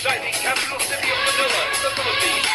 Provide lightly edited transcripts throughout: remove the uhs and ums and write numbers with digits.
exciting capital city of Manila in the Philippines.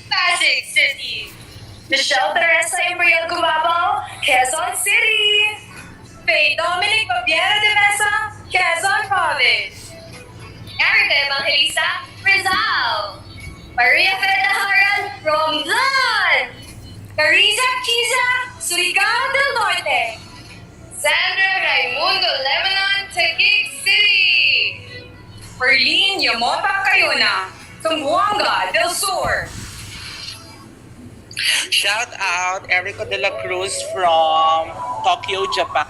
Pasig City. Michelle Teresa Imperial Cubabo, Quezon City. Faye Dominic Babiera de Mesa, Quezon Province. Erica Evangelista, Rizal. Maria Feda Haran, Romblon. Carissa Kiza, Surigao del Norte. Sandra Raimundo Lebanon, Taguig City. Perlin Yamota Cayuna, Zamboanga del Sur. Shout out Erica de la Cruz from Tokyo, Japan.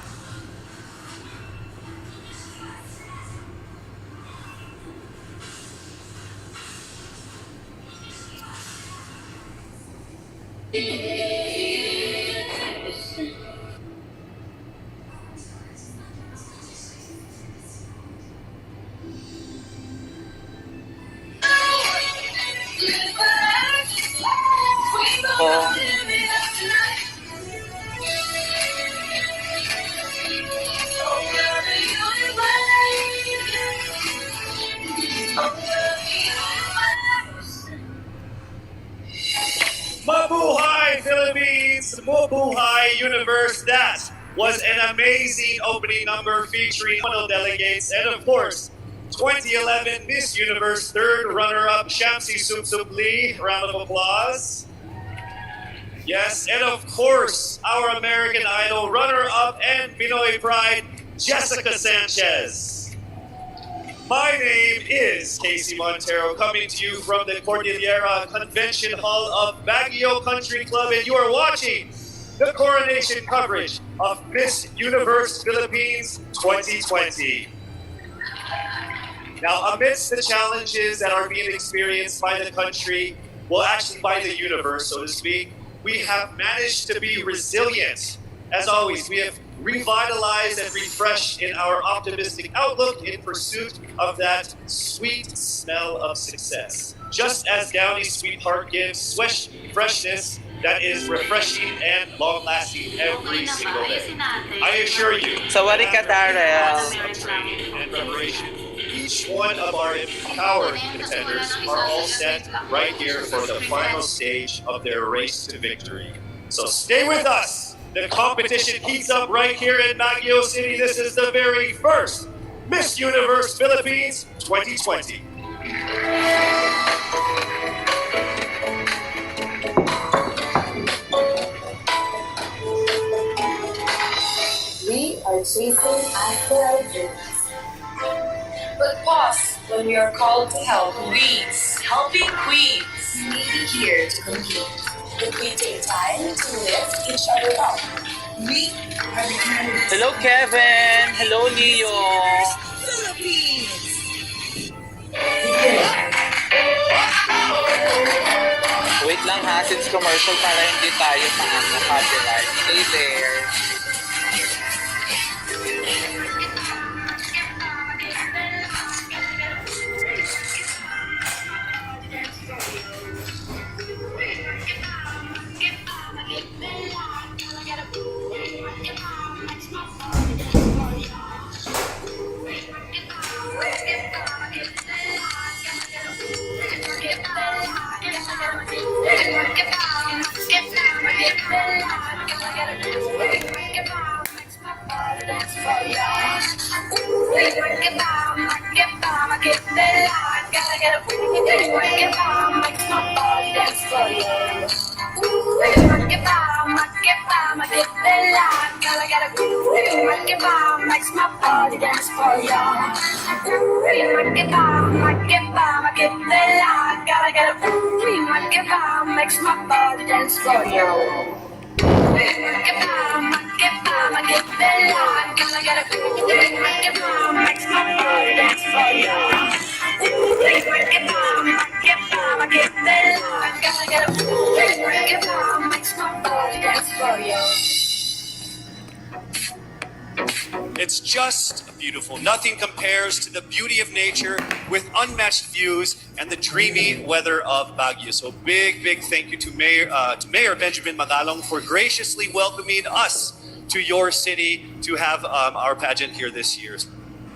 Mabuhay Philippines! Mabuhay Universe! That was an amazing opening number featuring panel delegates and of course 2011 Miss Universe third runner-up Shamsi Sumsum Lee. Round of applause. Yes, and of course our American Idol runner-up and Pinoy Pride Jessica Sanchez. My name is Casey Montero, coming to you from the Cordillera Convention Hall of Baguio Country Club, and you are watching the Coronation coverage of Miss Universe Philippines 2020. Now, amidst the challenges that are being experienced by the country, well, actually by the universe, so to speak, we have managed to be resilient. As always, we have revitalized and refreshed in our optimistic outlook in pursuit of that sweet smell of success. Just as Downey's Sweetheart gives freshness that is refreshing and long-lasting every single day. I assure you, Sawari ka, Darrell. of training and preparation, each one of our empowered contenders are all set right here for the final stage of their race to victory. So stay with us. The competition heats up right here in Baguio City. This is the very first Miss Universe Philippines 2020. We are chasing after our dreams. But pause when we are called to help. Queens, helping queens. We may be here to compete, but we take time to lift each other up. We are the candidates. Hello, Kevin. Hello, Leo. Philippines! Wait lang ha, since commercial para hindi tayo maano copyright. Stay there. Makes my body dance for you. It's just beautiful. Nothing compares to the beauty of nature with unmatched views and the dreamy weather of Baguio. So big thank you to Mayor Benjamin Magalong for graciously welcoming us to your city to have our pageant here this year.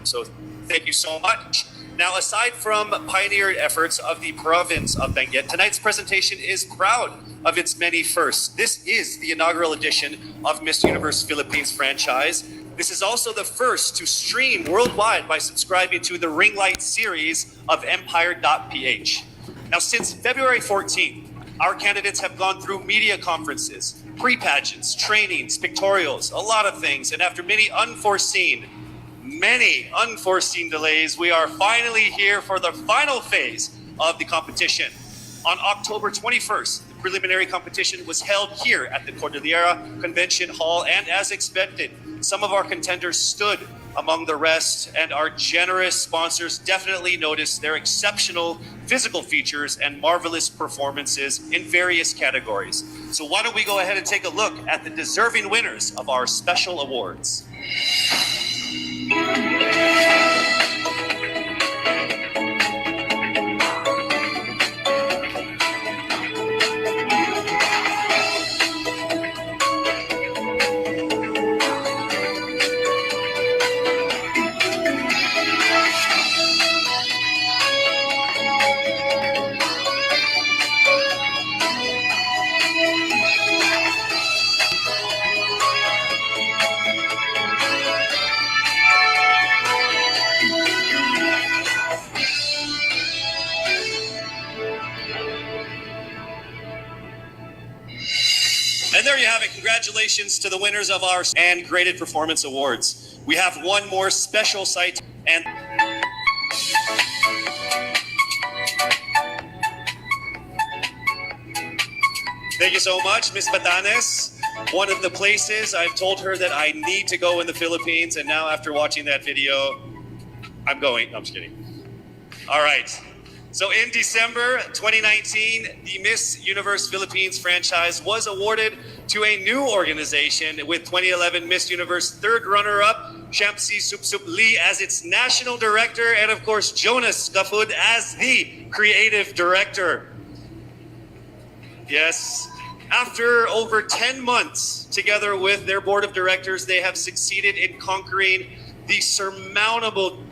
So thank you so much. Now, aside from pioneered efforts of the province of Benguet, tonight's presentation is proud of its many firsts. This is the inaugural edition of Miss Universe Philippines franchise. This is also the first to stream worldwide by subscribing to the Ring Light series of Empire.ph. Now, since February 14th, our candidates have gone through media conferences, pre-pageants, trainings, pictorials, a lot of things, and after many unforeseen delays, we are finally here for the final phase of the competition. On October 21st, the preliminary competition was held here at the Cordillera Convention Hall, and as expected, some of our contenders stood among the rest, and our generous sponsors definitely noticed their exceptional physical features and marvelous performances in various categories. So why don't we go ahead and take a look at the deserving winners of our special awards. And there you have it. Congratulations to the winners of our and Graded Performance Awards. We have one more special site and thank you so much, Miss Batanes. One of the places I've told her that I need to go in the Philippines, and now after watching that video, I'm going. No, I'm just kidding. All right. So in December 2019, the Miss Universe Philippines franchise was awarded to a new organization with 2011 Miss Universe third runner-up, Shamsi Supsup Lee as its national director, and of course Jonas Gafud as the creative director. Yes, after over 10 months together with their board of directors, they have succeeded in conquering the surmountable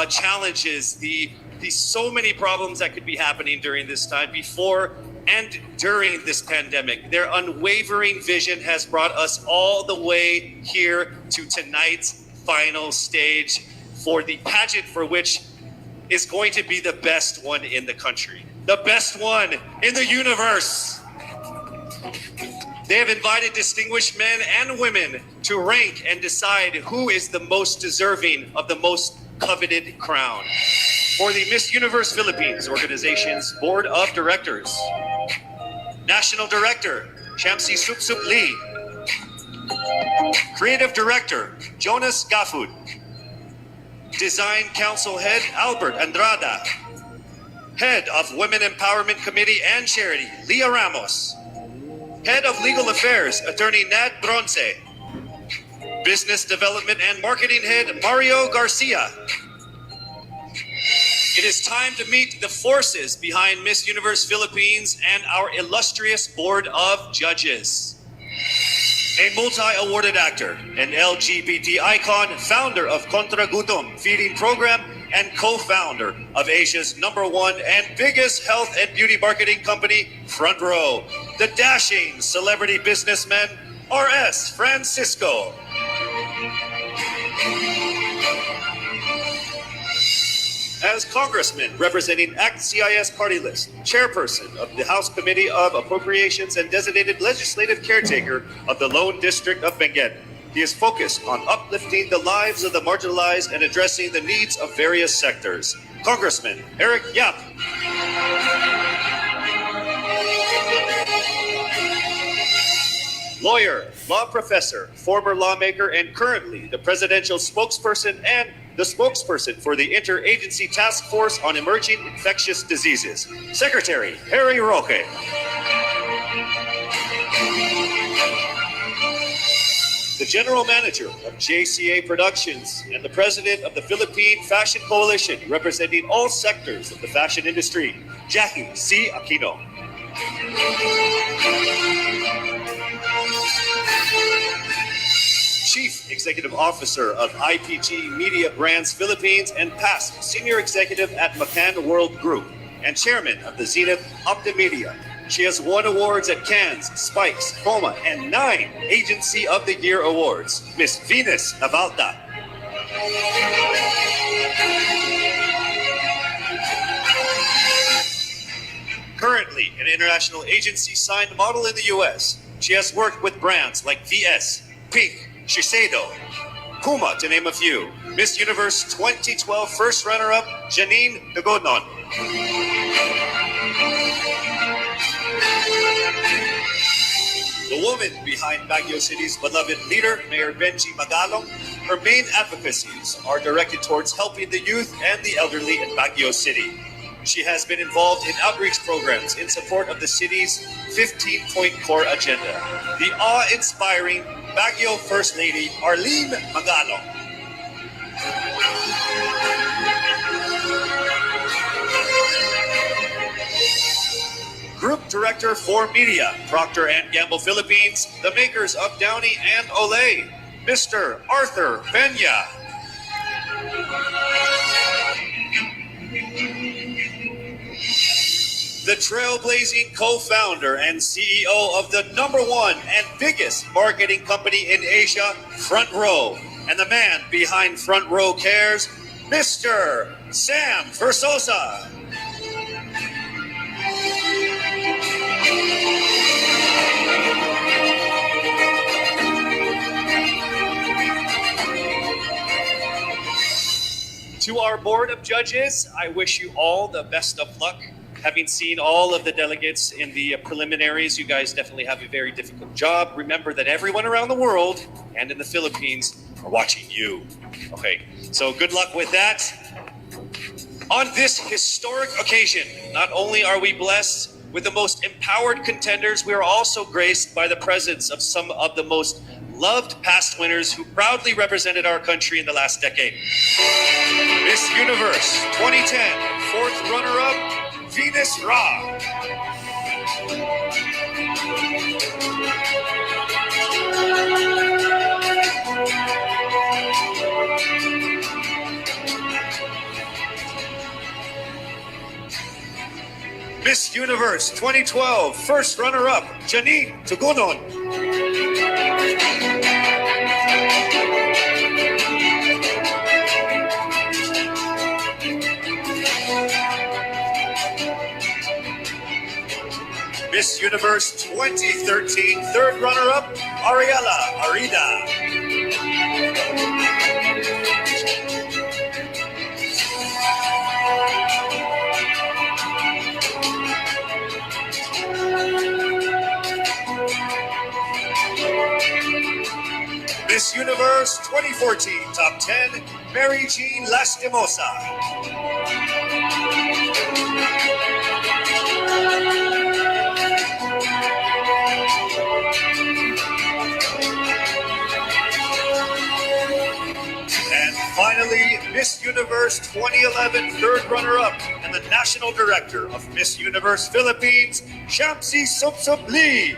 challenges, the so many problems that could be happening during this time before and during this pandemic. Their unwavering vision has brought us all the way here to tonight's final stage for the pageant, for which is going to be the best one in the country, the best one in the universe. They have invited distinguished men and women to rank and decide who is the most deserving of the most coveted crown. For the Miss Universe Philippines organization's board of directors, National Director Shamsi Supsup Lee, Creative Director Jonas Gafud, Design Council Head Albert Andrada, Head of Women Empowerment Committee and Charity Leah Ramos, Head of Legal Affairs Attorney Nad Bronce, Business Development and Marketing Head Mario Garcia. It is time to meet the forces behind Miss Universe Philippines and our illustrious board of judges. A multi-awarded actor, an LGBT icon, founder of Kontra Gutom feeding program, and co-founder of Asia's #1 and biggest health and beauty marketing company, Front Row, the dashing celebrity businessman, R.S. Francisco. As Congressman representing ACT CIS Party List, Chairperson of the House Committee of Appropriations and designated legislative caretaker of the Lone District of Benguet, he is focused on uplifting the lives of the marginalized and addressing the needs of various sectors. Congressman Eric Yap. Lawyer, law professor, former lawmaker, and currently the presidential spokesperson and the spokesperson for the Interagency Task Force on Emerging Infectious Diseases, Secretary Harry Roque. The General Manager of JCA Productions and the President of the Philippine Fashion Coalition, representing all sectors of the fashion industry, Jackie C. Aquino. Chief Executive Officer of IPG Media Brands Philippines and past Senior Executive at McCann World Group and Chairman of the Zenith Optimedia. She has won awards at Cannes, Spikes, Coma, and 9 Agency of the Year awards. Miss Venus Navalta. Currently an international agency signed model in the US, she has worked with brands like VS, Pink, Shiseido, Puma, to name a few. Miss Universe 2012 first runner-up, Janine Dugonon. The woman behind Baguio City's beloved leader, Mayor Benji Magalong, her main advocacies are directed towards helping the youth and the elderly in Baguio City. She has been involved in outreach programs in support of the city's 15-point core agenda. The awe-inspiring Baguio First Lady, Arlene Magalong. Group Director for Media, Procter & Gamble Philippines, the makers of Downy and Olay, Mr. Arthur Peña. The trailblazing co-founder and CEO of the #1 and biggest marketing company in Asia, Front Row, and the man behind Front Row Cares, Mr. Sam Versosa. To our board of judges, I wish you all the best of luck. Having seen all of the delegates in the preliminaries, you guys definitely have a very difficult job. Remember that everyone around the world and in the Philippines are watching you. Okay, so good luck with that. On this historic occasion, not only are we blessed with the most empowered contenders, we are also graced by the presence of some of the most loved past winners who proudly represented our country in the last decade. Miss Universe 2010, fourth runner-up, Venus Ra. Miss Universe 2012, first runner-up, Janine Tugunon. Miss Universe 2013, third runner-up, Ariela Arida. Miss Universe 2014, top 10, Mary Jean Lastimosa. And finally, Miss Universe 2011, third runner-up, and the National Director of Miss Universe Philippines, Shamsi Supsup Lee.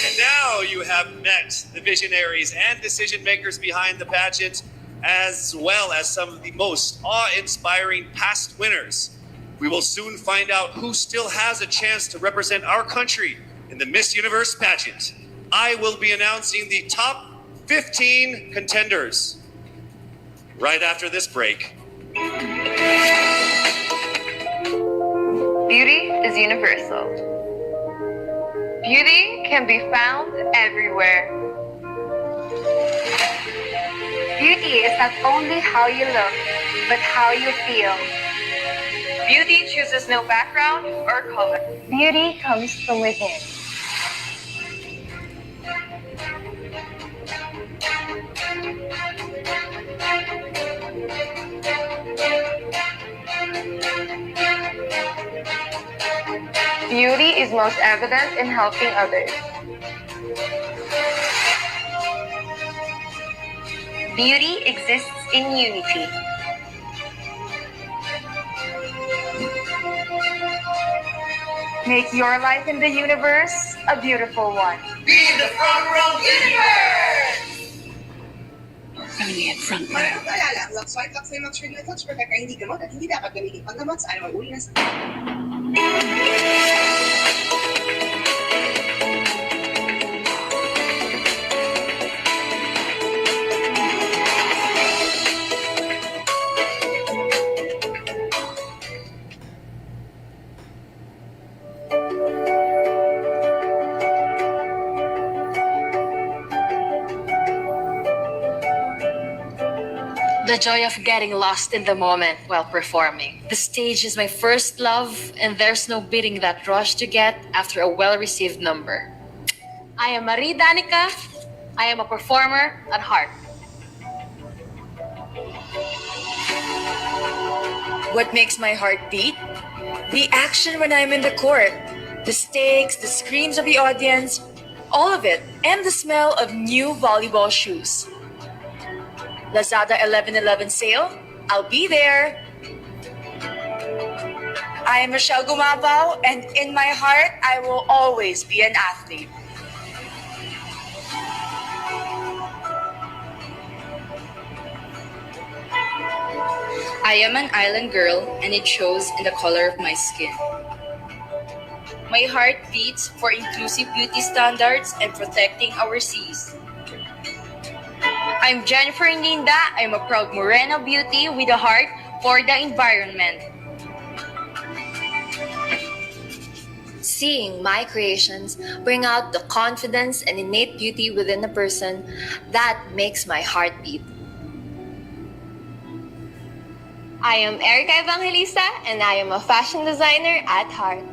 And now you have met the visionaries and decision makers behind the pageant, as well as some of the most awe-inspiring past winners. We will soon find out who still has a chance to represent our country in the Miss Universe pageant. I will be announcing the top 15 contenders right after this break. Beauty is universal. Beauty can be found everywhere. Beauty is not only how you look, but how you feel. Beauty chooses no background or color. Beauty comes from within. Beauty is most evident in helping others. Beauty exists in unity. Make your life in the universe a beautiful one. Be the front row universe! Maraming paalala, ang Lux White, Lux na Lux Red, Lux Protect ay hindi gamot at hindi dapat gamitin panggamot sa anumang uri ng sakit. The joy of getting lost in the moment while performing. The stage is my first love, and there's no beating that rush to get after a well-received number. I am Marie Danica. I am a performer at heart. What makes my heart beat? The action when I'm in the court. The stakes, the screams of the audience, all of it, and the smell of new volleyball shoes. Lazada 11/11 sale, I'll be there. I am Michelle Gumabao, and in my heart, I will always be an athlete. I am an island girl, and it shows in the color of my skin. My heart beats for inclusive beauty standards and protecting our seas. I'm Jennifer Ninda. I'm a proud Morena beauty with a heart for the environment. Seeing my creations bring out the confidence and innate beauty within a person, that makes my heart beat. I am Erica Evangelista, and I am a fashion designer at heart.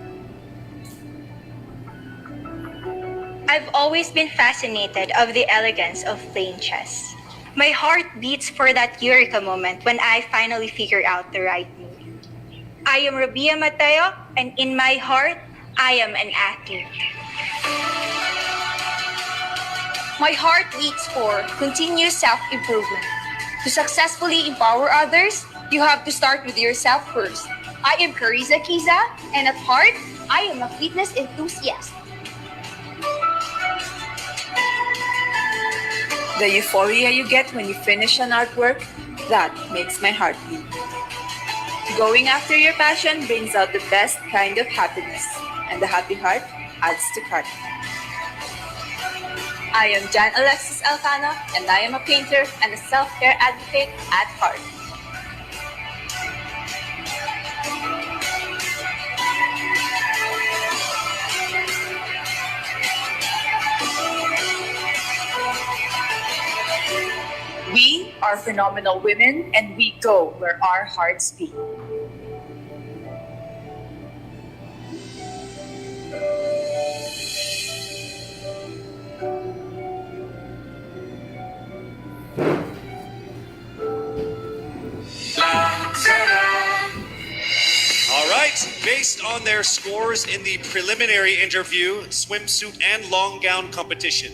I've always been fascinated of the elegance of plain chess. My heart beats for that eureka moment when I finally figure out the right move. I am Rabia Mateo, and in my heart, I am an athlete. My heart beats for continuous self-improvement. To successfully empower others, you have to start with yourself first. I am Carissa Kiza, and at heart, I am a fitness enthusiast. The euphoria you get when you finish an artwork, that makes my heart beat. Going after your passion brings out the best kind of happiness, and the happy heart adds to cart. I am Jan Alexis Elcano, and I am a painter and a self-care advocate at heart. We are phenomenal women, and we go where our hearts beat. All right, based on their scores in the preliminary interview, swimsuit, and long gown competition,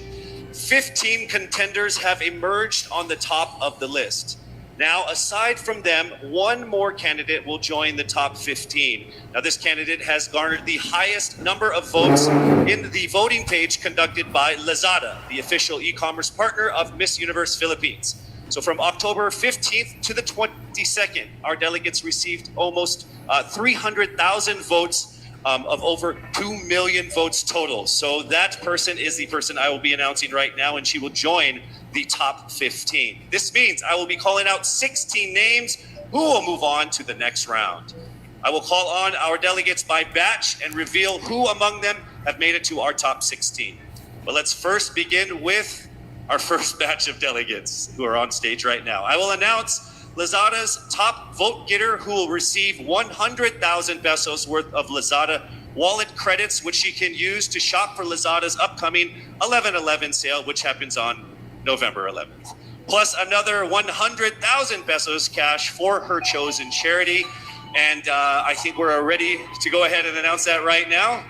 15 contenders have emerged on the top of the list. Now, aside from them, one more candidate will join the top 15. Now, this candidate has garnered the highest number of votes in the voting page conducted by Lazada, the official e-commerce partner of Miss Universe Philippines. So from October 15th to the 22nd, our delegates received almost 300,000 votes of over 2 million votes total. So that person is the person I will be announcing right now, and she will join the top 15. This means I will be calling out 16 names who will move on to the next round. I will call on our delegates by batch and reveal who among them have made it to our top 16. But let's first begin with our first batch of delegates who are on stage right now. I will announce Lazada's top vote getter, who will receive 100,000 pesos worth of Lazada wallet credits, which she can use to shop for Lazada's upcoming 11/11 sale, which happens on November 11th. Plus another 100,000 pesos cash for her chosen charity. And I think we're ready to go ahead and announce that right now.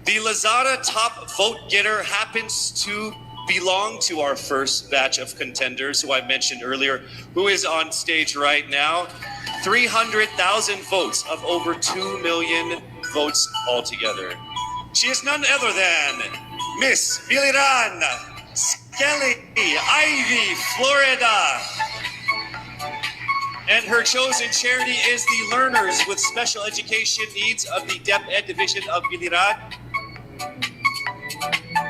The Lazada top vote getter happens to belong to our first batch of contenders, who I mentioned earlier, who is on stage right now. 300,000 votes of over 2 million votes altogether. She is none other than Miss Biliran Skelly Ivy, Florida. And her chosen charity is the Learners with Special Education Needs of the DepEd Division of Biliran.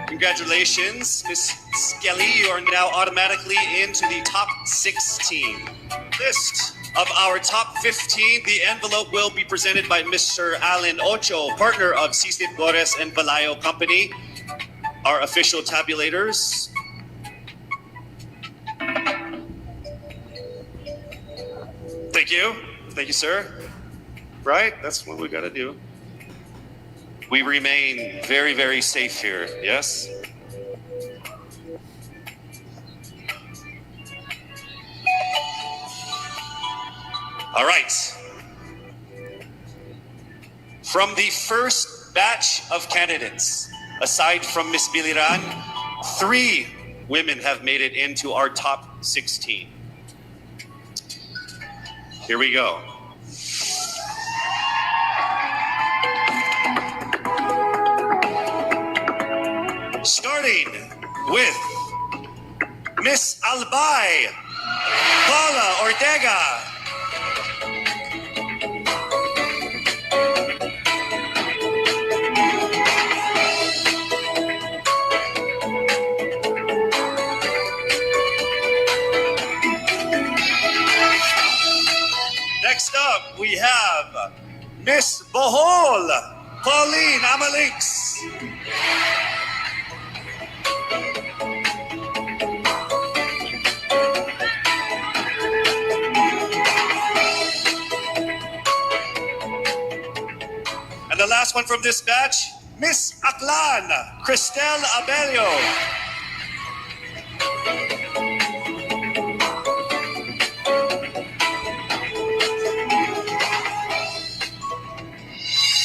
Congratulations, Miss Skelly. You are now automatically into the top 16. List of our top 15, the envelope will be presented by Mr. Alan Ocho, partner of Sisit Gores and Valayo Company, our official tabulators. Thank you. Thank you, sir. Right? That's what we got to do. We remain very, very safe here, yes? All right. From the first batch of candidates, aside from Miss Biliran, 3 women have made it into our top 16. Here we go. Starting with Miss Albay Paula Ortega. Next up, we have Miss Bohol Pauline Amalix. And the last one from this batch, Miss Aklan Cristel Abelio.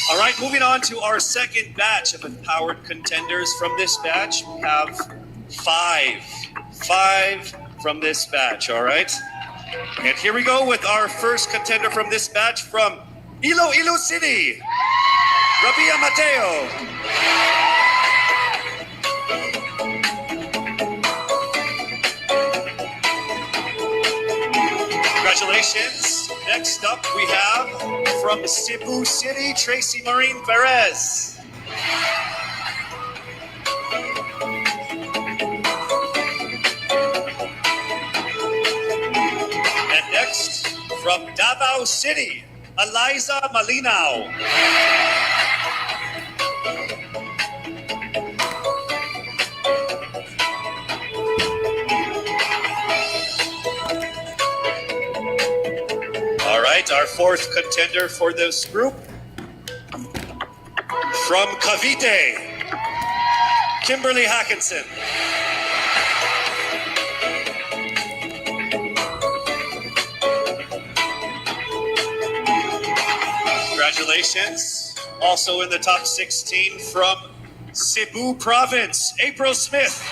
All right, moving on to our second batch of empowered contenders. From this batch, we have five from this batch, all right? And here we go with our first contender from this batch from Iloilo City, Rabia Mateo. Congratulations. Next up, we have from Cebu City, Tracy Maureen Perez. And next, from Davao City, Eliza Malinaw. All right, our fourth contender for this group, from Cavite, Kimberly Hackinson. Congratulations. Also in the top 16 from Cebu Province, April Smith.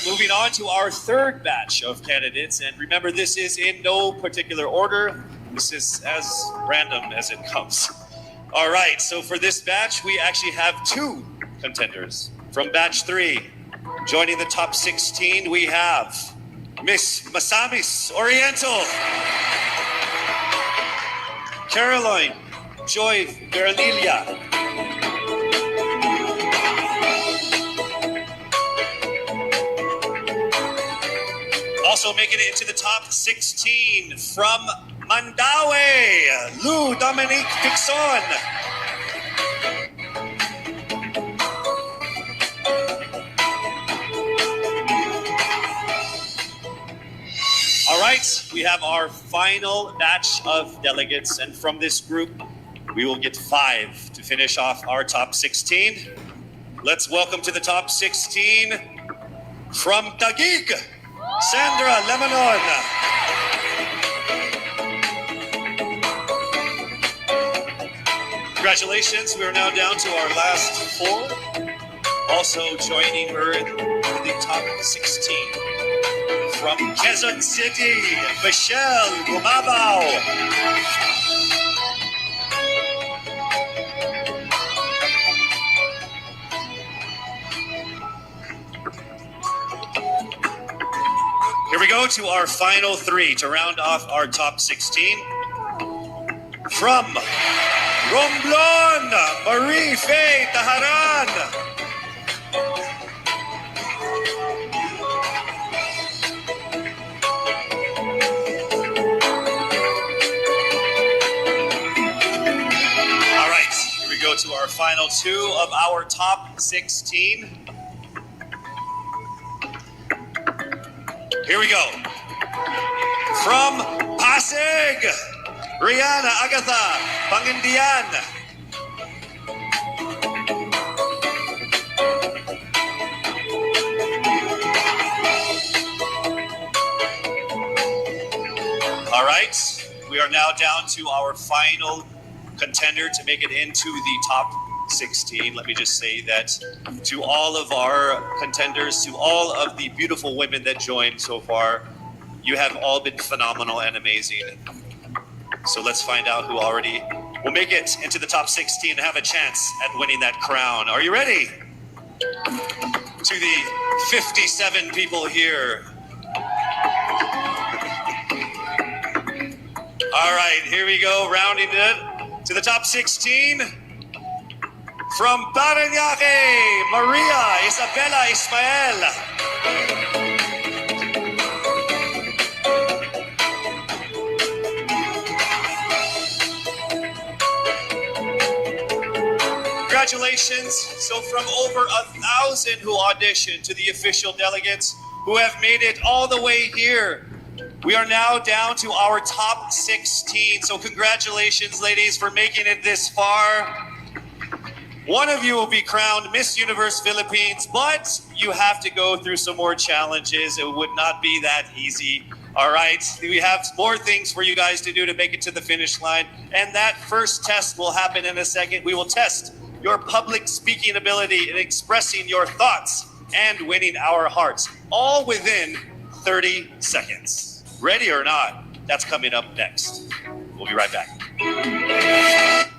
Moving on to our third batch of candidates, and remember, this is in no particular order. This is as random as it comes. All right, so for this batch, we actually have 2 contenders. From batch 3, joining the top 16, we have Miss Masamis Oriental, Caroline Joy Veranilla, also making it into the top 16 from Mandaue, Lou Dominique Pixon. All right, we have our final batch of delegates, and from this group, we will get 5 to finish off our top 16. Let's welcome to the top 16 from Taguig, Sandra Lebanon. Congratulations, we are now down to our last 4. Also joining her in the top 16. From Quezon City, Michelle Gumabao. Here we go to our final 3 to round off our top 16. From Romblon, Marie Faye Taharan. All right, here we go to our final 2 of our top 16. Here we go. From Pasig, Rihanna Agatha Pangindian. All right, we are now down to our final contender to make it into the top 16. Let me just say that to all of our contenders, to all of the beautiful women that joined so far, you have all been phenomenal and amazing. So let's find out who already will make it into the top 16 and have a chance at winning that crown. Are you ready? To the 57 people here. All right, here we go, rounding it to the top 16. From Parañaque, Maria Isabella Ismael. Congratulations. So from over 1,000 who auditioned to the official delegates who have made it all the way here, we are now down to our top 16. So congratulations, ladies, for making it this far. One of you will be crowned Miss Universe Philippines, but you have to go through some more challenges. It would not be that easy. All right, we have more things for you guys to do to make it to the finish line. And that first test will happen in a second. We will test your public speaking ability in expressing your thoughts and winning our hearts, all within 30 seconds. Ready or not, that's coming up next. We'll be right back.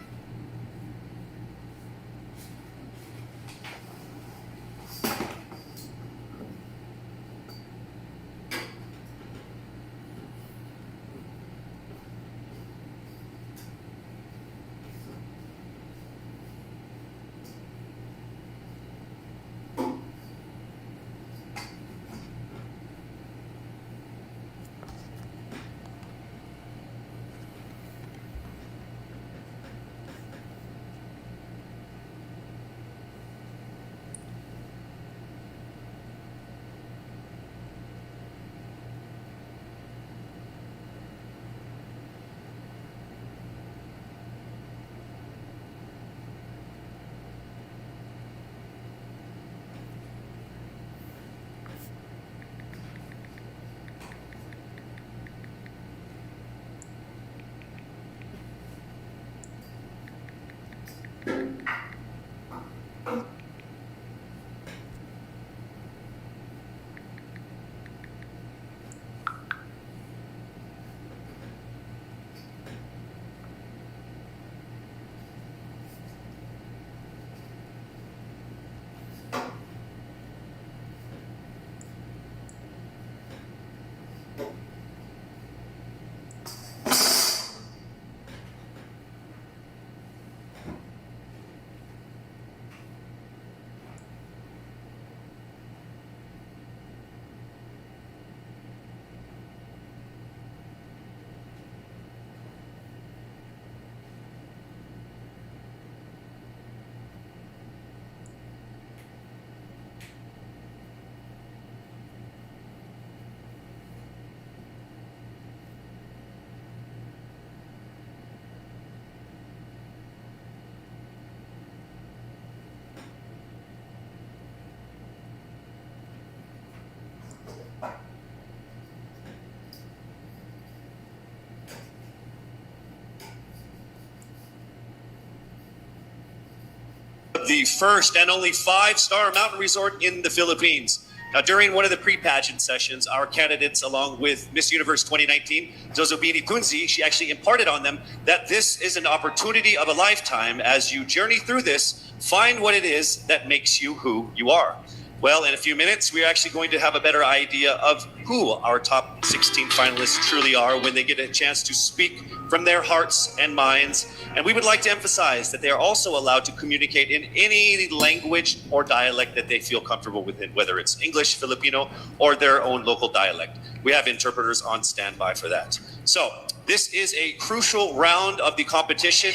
the first and only 5-star mountain resort in the Philippines. Now, during one of the pre-pageant sessions, our candidates, along with Miss Universe 2019, Zozobini Tunzi, she actually imparted on them that this is an opportunity of a lifetime. As you journey through this, find what it is that makes you who you are. Well, in a few minutes, we're actually going to have a better idea of who our top 16 finalists truly are when they get a chance to speak from their hearts and minds. And we would like to emphasize that they are also allowed to communicate in any language or dialect that they feel comfortable within, whether it's English, Filipino, or their own local dialect. We have interpreters on standby for that. So, this is a crucial round of the competition.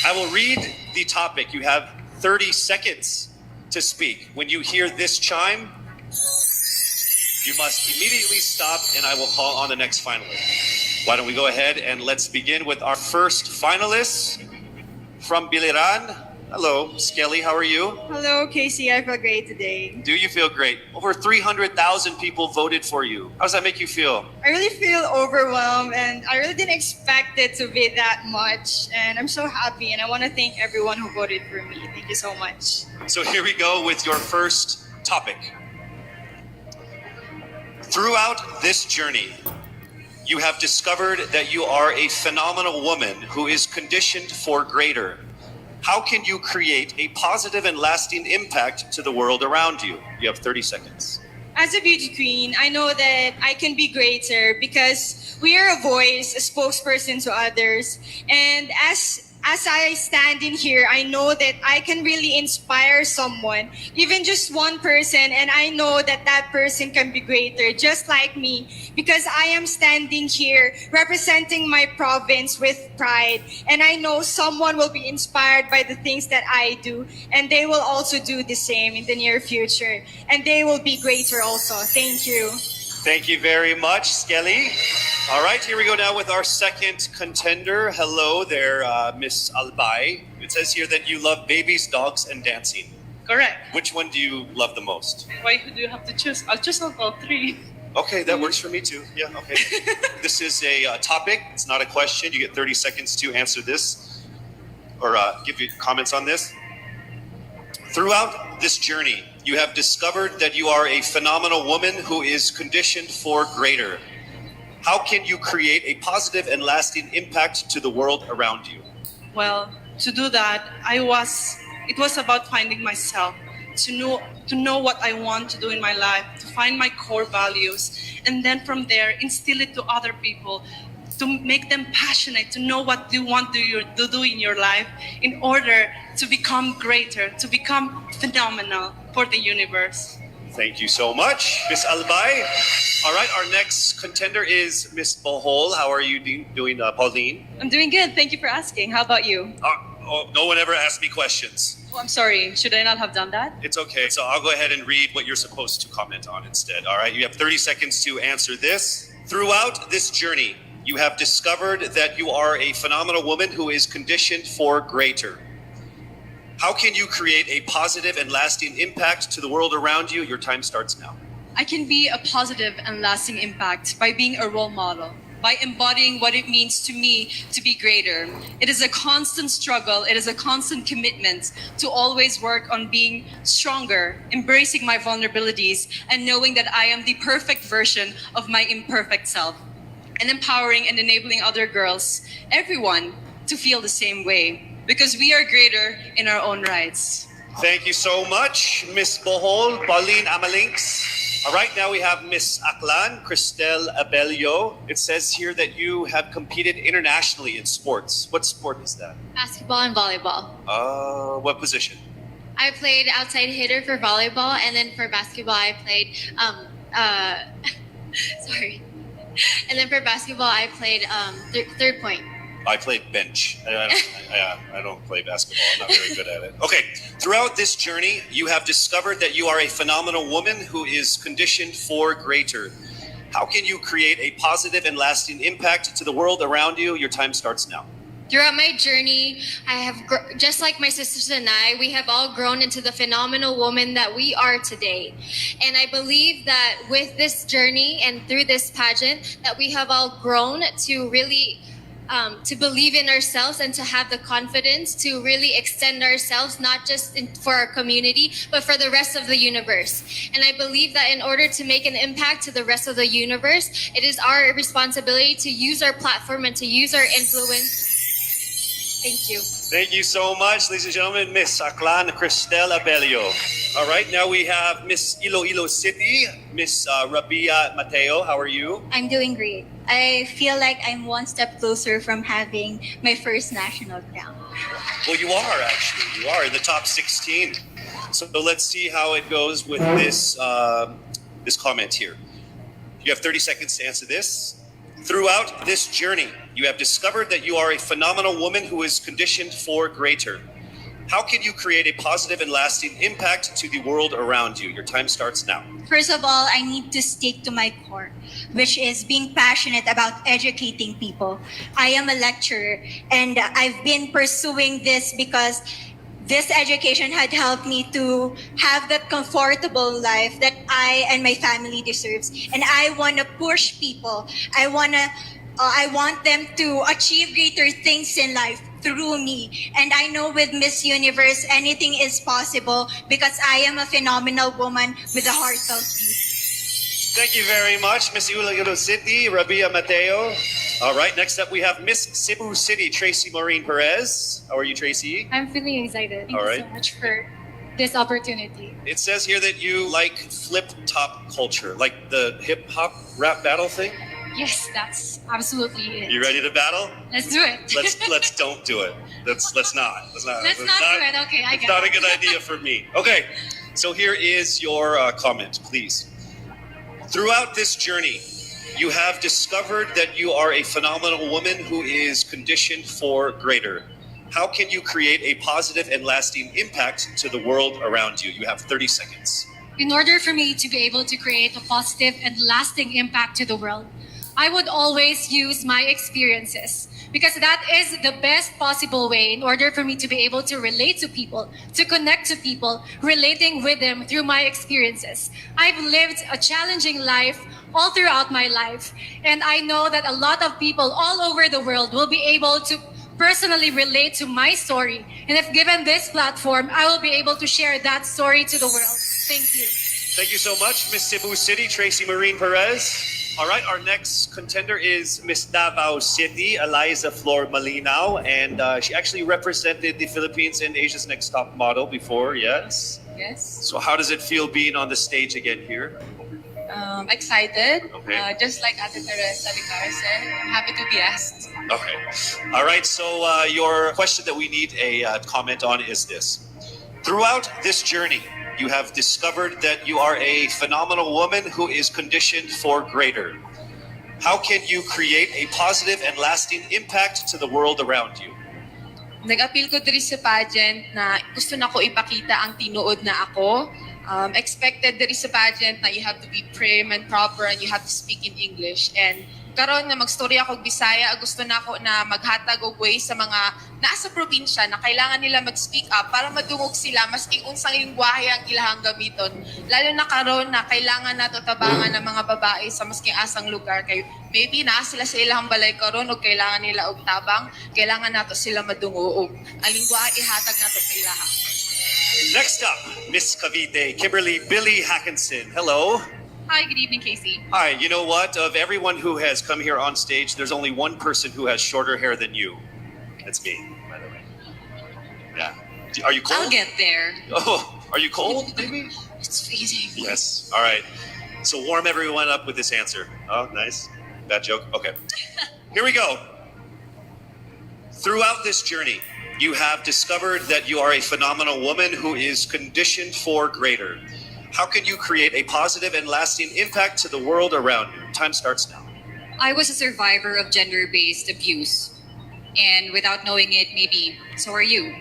I will read the topic. You have 30 seconds to speak. When you hear this chime, you must immediately stop and I will call on the next finalist. Why don't we go ahead and let's begin with our first finalist from Biliran. Hello, Skelly, how are you? Hello, Casey. I feel great today. Do you feel great? Over 300,000 people voted for you. How does that make you feel? I really feel overwhelmed and I really didn't expect it to be that much. And I'm so happy and I want to thank everyone who voted for me. Thank you so much. So here we go with your first topic. Throughout this journey, you have discovered that you are a phenomenal woman who is conditioned for greater. How can you create a positive and lasting impact to the world around you? You have 30 seconds. As a beauty queen, I know that I can be greater because we are a voice, a spokesperson to others. And as I stand in here, I know that I can really inspire someone, even just one person, and I know that that person can be greater, just like me, because I am standing here representing my province with pride, and I know someone will be inspired by the things that I do, and they will also do the same in the near future, and they will be greater also. Thank you. Thank you very much, Skelly. All right, here we go now with our second contender. Hello there, Miss Albay. It says here that you love babies, dogs, and dancing. Correct. Which one do you love the most? Why do you have to choose? I'll choose all three. Okay, that works for me too. Yeah, okay. This is a topic. It's not a question. You get 30 seconds to answer this or give your comments on this. Throughout this journey, you have discovered that you are a phenomenal woman who is conditioned for greater. How can you create a positive and lasting impact to the world around you? Well, to do that, it was about finding myself, to know what I want to do in my life, to find my core values, and then from there, instill it to other people, to make them passionate, to know what they want to do in your life in order to become greater, to become phenomenal for the universe. Thank you so much, Miss Albay. All right, our next contender is Miss Bohol. How are you doing, Pauline? I'm doing good. Thank you for asking. How about you? No one ever asked me questions. Oh, I'm sorry. Should I not have done that? It's okay. So I'll go ahead and read what you're supposed to comment on instead. All right, you have 30 seconds to answer this. Throughout this journey, you have discovered that you are a phenomenal woman who is conditioned for greater. How can you create a positive and lasting impact to the world around you? Your time starts now. I can be a positive and lasting impact by being a role model, by embodying what it means to me to be greater. It is a constant struggle. It is a constant commitment to always work on being stronger, embracing my vulnerabilities, and knowing that I am the perfect version of my imperfect self, and empowering and enabling other girls, everyone, to feel the same way, because we are greater in our own rights. Thank you so much, Miss Bohol, Pauline Amalinks. All right, now we have Miss Aklan, Cristel Abelio. It says here that you have competed internationally in sports. What sport is that? Basketball and volleyball. What position? I played outside hitter for volleyball, and then for basketball, I played, sorry. And then for basketball, I played third point. I played bench. I don't play basketball. I'm not very good at it. Okay. Throughout this journey, you have discovered that you are a phenomenal woman who is conditioned for greater. How can you create a positive and lasting impact to the world around you? Your time starts now. Throughout my journey, I have, just like my sisters and I, we have all grown into the phenomenal woman that we are today. And I believe that with this journey and through this pageant, that we have all grown to really to believe in ourselves and to have the confidence to really extend ourselves, not just for our community, but for the rest of the universe. And I believe that in order to make an impact to the rest of the universe, it is our responsibility to use our platform and to use our influence. Thank you. Thank you so much, ladies and gentlemen, Miss Aklan Cristel Abelio. All right, now we have Miss Iloilo City, Miss Rabia Mateo. How are you? I'm doing great. I feel like I'm one step closer from having my first national crown. Well, you are actually. You are in the top 16. So let's see how it goes with this this comment here. You have 30 seconds to answer this. Throughout this journey, you have discovered that you are a phenomenal woman who is conditioned for greater. How can you create a positive and lasting impact to the world around you? Your time starts now. First of all, I need to stick to my core, which is being passionate about educating people. I am a lecturer, and I've been pursuing this because this education had helped me to have that comfortable life that I and my family deserves. And I want to push people. I want them to achieve greater things in life through me. And I know with Miss Universe, anything is possible because I am a phenomenal woman with a heartfelt youth. Thank you very much, Miss Iloilo City, Rabia Mateo. All right, next up we have Miss Cebu City, Tracy Maureen Perez. How are you, Tracy? I'm feeling excited. Thank All you right. so much for this opportunity. It says here that you like flip-top culture, like the hip-hop rap battle thing. Yes, that's absolutely it. You ready to battle? Let's do it. Let's don't do it. Let's not. Let's not do it. Okay, I It's get not it. a good idea for me. Okay, so here is your comment, please. Throughout this journey, you have discovered that you are a phenomenal woman who is conditioned for greater. How can you create a positive and lasting impact to the world around you? You have 30 seconds. In order for me to be able to create a positive and lasting impact to the world, I would always use my experiences because that is the best possible way in order for me to be able to relate to people, to connect to people, relating with them through my experiences. I've lived a challenging life all throughout my life, and I know that a lot of people all over the world will be able to personally relate to my story. And if given this platform, I will be able to share that story to the world. Thank you. Thank you so much, Miss Cebu City, Tracy Maureen Perez. All right, our next contender is Miss Davao City, Eliza Flor Malinaw, and she actually represented the Philippines in Asia's Next Top Model before, yes? Yes. So how does it feel being on the stage again here? Excited. Okay. Just like Ate Teresa Licar said, I'm happy to be asked. Okay. All right, so your question that we need a comment on is this. Throughout this journey, you have discovered that you are a phenomenal woman who is conditioned for greater. How can you create a positive and lasting impact to the world around you? Nag-appeal ko diri sa pageant na gusto na ko ipakita ang tinuod na ako. Expected diri sa pageant na you have to be prim and proper and you have to speak in English. And karon na magstorya ako Bisaya, gusto na ako na maghatag og way sa mga nasa probinsya na kailangan nila mag-speak up para madungog sila maski unsang lingwahe ang ilahang gamiton. Lalo na karon na kailangan nato tabangan ng mga babae sa maski asang lugar kay maybe naa sila sa ilahang balay karon o kailangan nila og tabang, kailangan nato sila madungo og ang lingwahe ihatag nato sa ilaha. Next up, Miss Cavite, Kimberly Billy Hackinson. Hello. Hi, good evening, Casey. Hi, you know what? Of everyone who has come here on stage, there's only one person who has shorter hair than you. That's me, by the way. Yeah. Are you cold? I'll get there. Oh, are you cold, maybe? It's freezing. Yes. All right. So warm everyone up with this answer. Oh, nice. Bad joke? Okay. Here we go. Throughout this journey, you have discovered that you are a phenomenal woman who is conditioned for greater. How can you create a positive and lasting impact to the world around you? Time starts now. I was a survivor of gender-based abuse. And without knowing it, maybe so are you.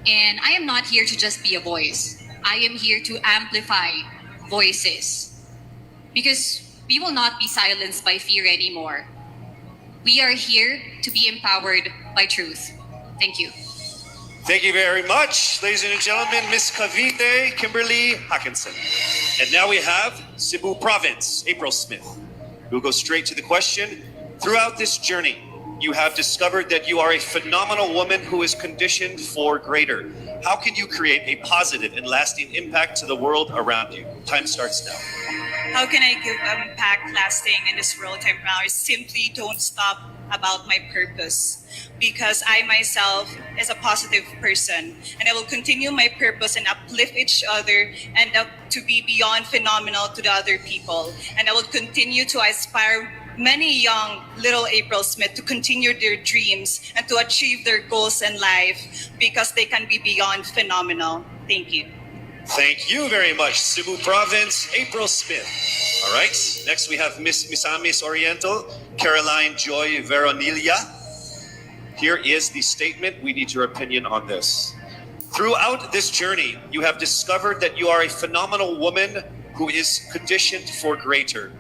And I am not here to just be a voice. I am here to amplify voices. Because we will not be silenced by fear anymore. We are here to be empowered by truth. Thank you. Thank you very much, ladies and gentlemen, Miss Cavite, Kimberly Hackinson. And now we have Cebu Province, April Smith. We'll go straight to the question. Throughout this journey, you have discovered that you are a phenomenal woman who is conditioned for greater. How can you create a positive and lasting impact to the world around you? Time starts now. How can I give impact lasting in this world time now? I simply don't stop about my purpose, because I myself is a positive person, and I will continue my purpose and uplift each other and to be beyond phenomenal to the other people. And I will continue to inspire many young little April Smith to continue their dreams and to achieve their goals in life, because they can be beyond phenomenal. Thank you. Thank you very much, Cebu Province, April Smith. All right, next we have Miss Misamis Oriental, Caroline Joy Veronilla. Here is the statement. We need your opinion on this. Throughout this journey, you have discovered that you are a phenomenal woman who is conditioned for greater.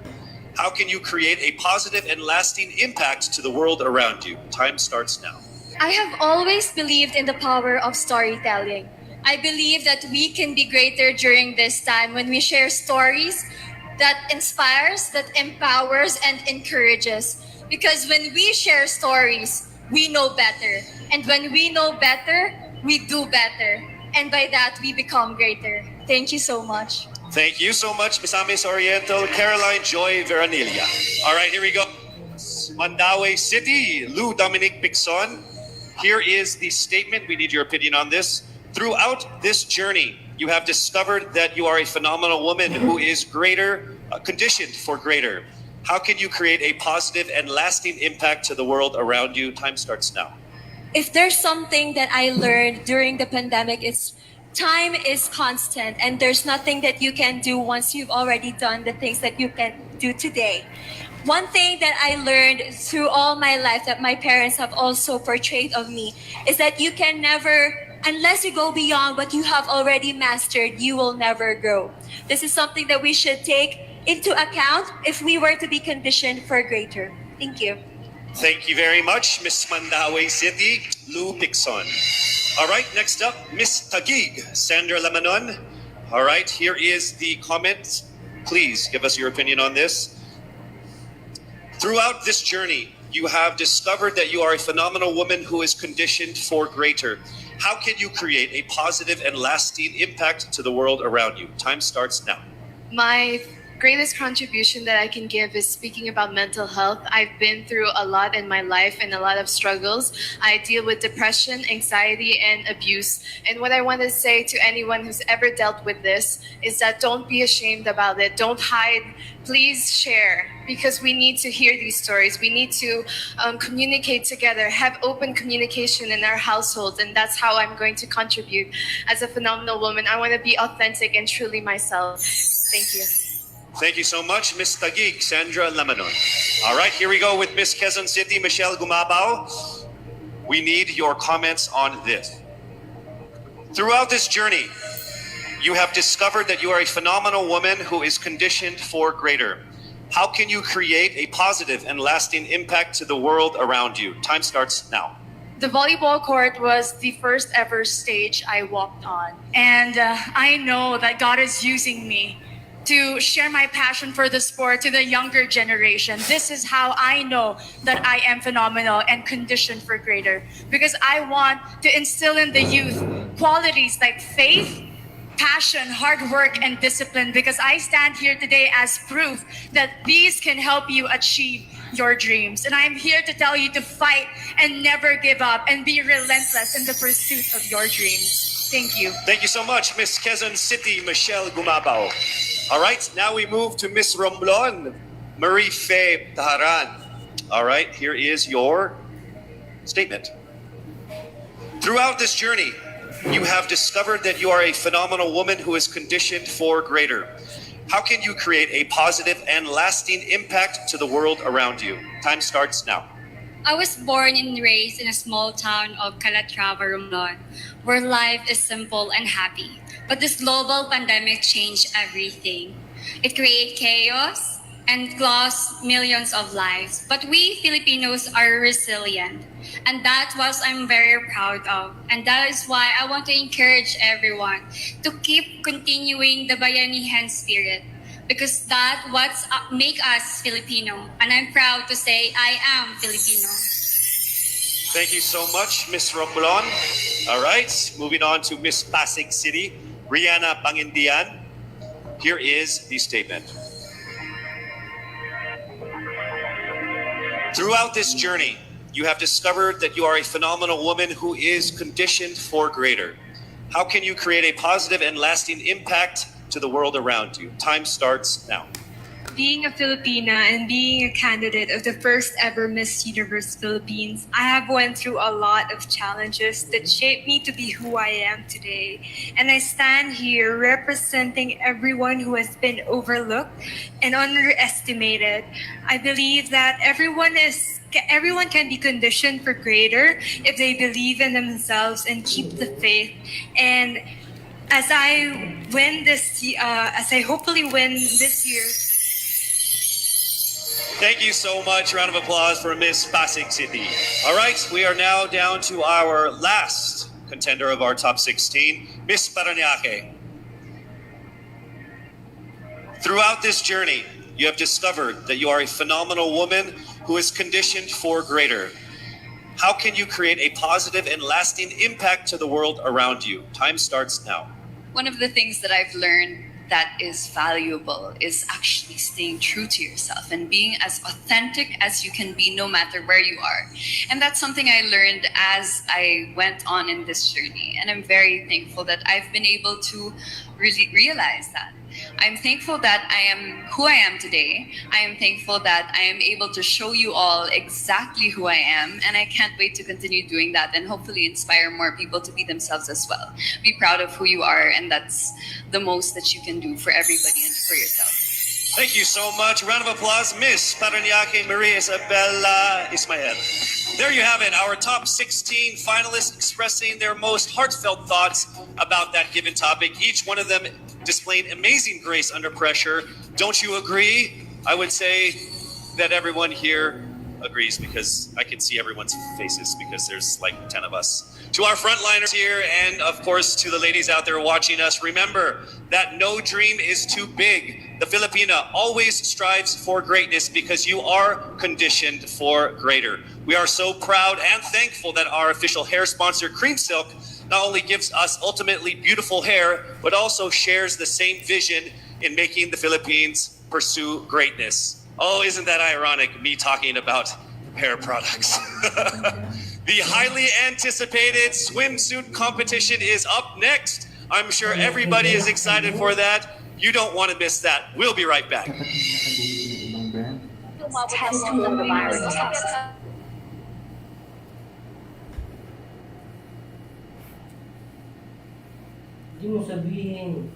How can you create a positive and lasting impact to the world around you? Time starts now. I have always believed in the power of storytelling. I believe that we can be greater during this time when we share stories that inspires, that empowers, and encourages. Because when we share stories, we know better. And when we know better, we do better. And by that, we become greater. Thank you so much. Thank you so much, Misamis Oriental, Caroline Joy Veronilla. All right, here we go. Mandaue City, Lou Dominic Pixon. Here is the statement. We need your opinion on this. Throughout this journey, you have discovered that you are a phenomenal woman who is greater, conditioned for greater. How can you create a positive and lasting impact to the world around you? Time starts now. If there's something that I learned during the pandemic, it's time is constant, and there's nothing that you can do once you've already done the things that you can do today. One thing that I learned through all my life that my parents have also portrayed of me is that you can never, unless you go beyond what you have already mastered, you will never grow. This is something that we should take into account if we were to be conditioned for greater. Thank you. Thank you very much, Miss Mandaue City, Lou Pixon. All right, next up, Miss Taguig, Sandra Lamanon. All right, here is the comment. Please give us your opinion on this. Throughout this journey, you have discovered that you are a phenomenal woman who is conditioned for greater. How can you create a positive and lasting impact to the world around you? Time starts now. My greatest contribution that I can give is speaking about mental health. I've been through a lot in my life and a lot of struggles. I deal with depression, anxiety, and abuse. And what I want to say to anyone who's ever dealt with this is that don't be ashamed about it. Don't hide. Please share, because we need to hear these stories. We need to communicate together, have open communication in our households, and that's how I'm going to contribute as a phenomenal woman. I want to be authentic and truly myself. Thank you. Thank you so much, Miss Taguig, Sandra Lamanon. All right, here we go with Miss Quezon City, Michelle Gumabao. We need your comments on this. Throughout this journey, you have discovered that you are a phenomenal woman who is conditioned for greater. How can you create a positive and lasting impact to the world around you? Time starts now. The volleyball court was the first ever stage I walked on. And I know that God is using me to share my passion for the sport to the younger generation. This is how I know that I am phenomenal and conditioned for greater. Because I want to instill in the youth qualities like faith, passion, hard work, and discipline, because I stand here today as proof that these can help you achieve your dreams. And I'm here to tell you to fight and never give up and be relentless in the pursuit of your dreams. Thank you. Thank you so much, Miss Quezon City, Michelle Gumabao. All right, now we move to Miss Romblon, Marie Faye Taharan. All right, here is your statement. Throughout this journey, you have discovered that you are a phenomenal woman who is conditioned for greater. How can you create a positive and lasting impact to the world around you? Time starts now. I was born and raised in a small town of Calatrava, Romblon, where life is simple and happy. But this global pandemic changed everything. It created chaos and lost millions of lives. But we Filipinos are resilient. And that's what I'm very proud of. And that is why I want to encourage everyone to keep continuing the Bayanihan spirit. Because that's what make us Filipino. And I'm proud to say I am Filipino. Thank you so much, Miss Romblon. All right, moving on to Miss Pasig City, Rihanna Pangindian. Here is the statement. Throughout this journey, you have discovered that you are a phenomenal woman who is conditioned for greater. How can you create a positive and lasting impact to the world around you? Time starts now. Being a Filipina and being a candidate of the first ever Miss Universe Philippines, I have went through a lot of challenges that shaped me to be who I am today. And I stand here representing everyone who has been overlooked and underestimated. I believe that everyone can be conditioned for greater if they believe in themselves and keep the faith. And as I hopefully win this year. Thank you so much. Round of applause for Miss Pasig City. All right, we are now down to our last contender of our top 16, Miss Parañaque. Throughout this journey, you have discovered that you are a phenomenal woman who is conditioned for greater. How can you create a positive and lasting impact to the world around you? Time starts now. One of the things that I've learned that is valuable is actually staying true to yourself and being as authentic as you can be no matter where you are. And that's something I learned as I went on in this journey. And I'm very thankful that I've been able to really realize that. I'm thankful that I am who I am today. I am thankful that I am able to show you all exactly who I am, and I can't wait to continue doing that and hopefully inspire more people to be themselves as well. Be proud of who you are, and that's the most that you can do for everybody and for yourself. Thank you so much. Round of applause, Miss Parañaque Maria Isabella Ismael. There you have it, our top 16 finalists expressing their most heartfelt thoughts about that given topic. Each one of them displayed amazing grace under pressure. Don't you agree? I would say that everyone here agrees because I can see everyone's faces because there's like 10 of us. To our frontliners here and of course to the ladies out there watching us, remember that no dream is too big. The Filipina always strives for greatness because you are conditioned for greater. We are so proud and thankful that our official hair sponsor, Cream Silk, not only gives us ultimately beautiful hair, but also shares the same vision in making the Philippines pursue greatness. Oh, isn't that ironic, me talking about hair products? The highly anticipated swimsuit competition is up next. I'm sure everybody is excited for that. You don't want to miss that. We'll be right back. Hindi mo sabihin.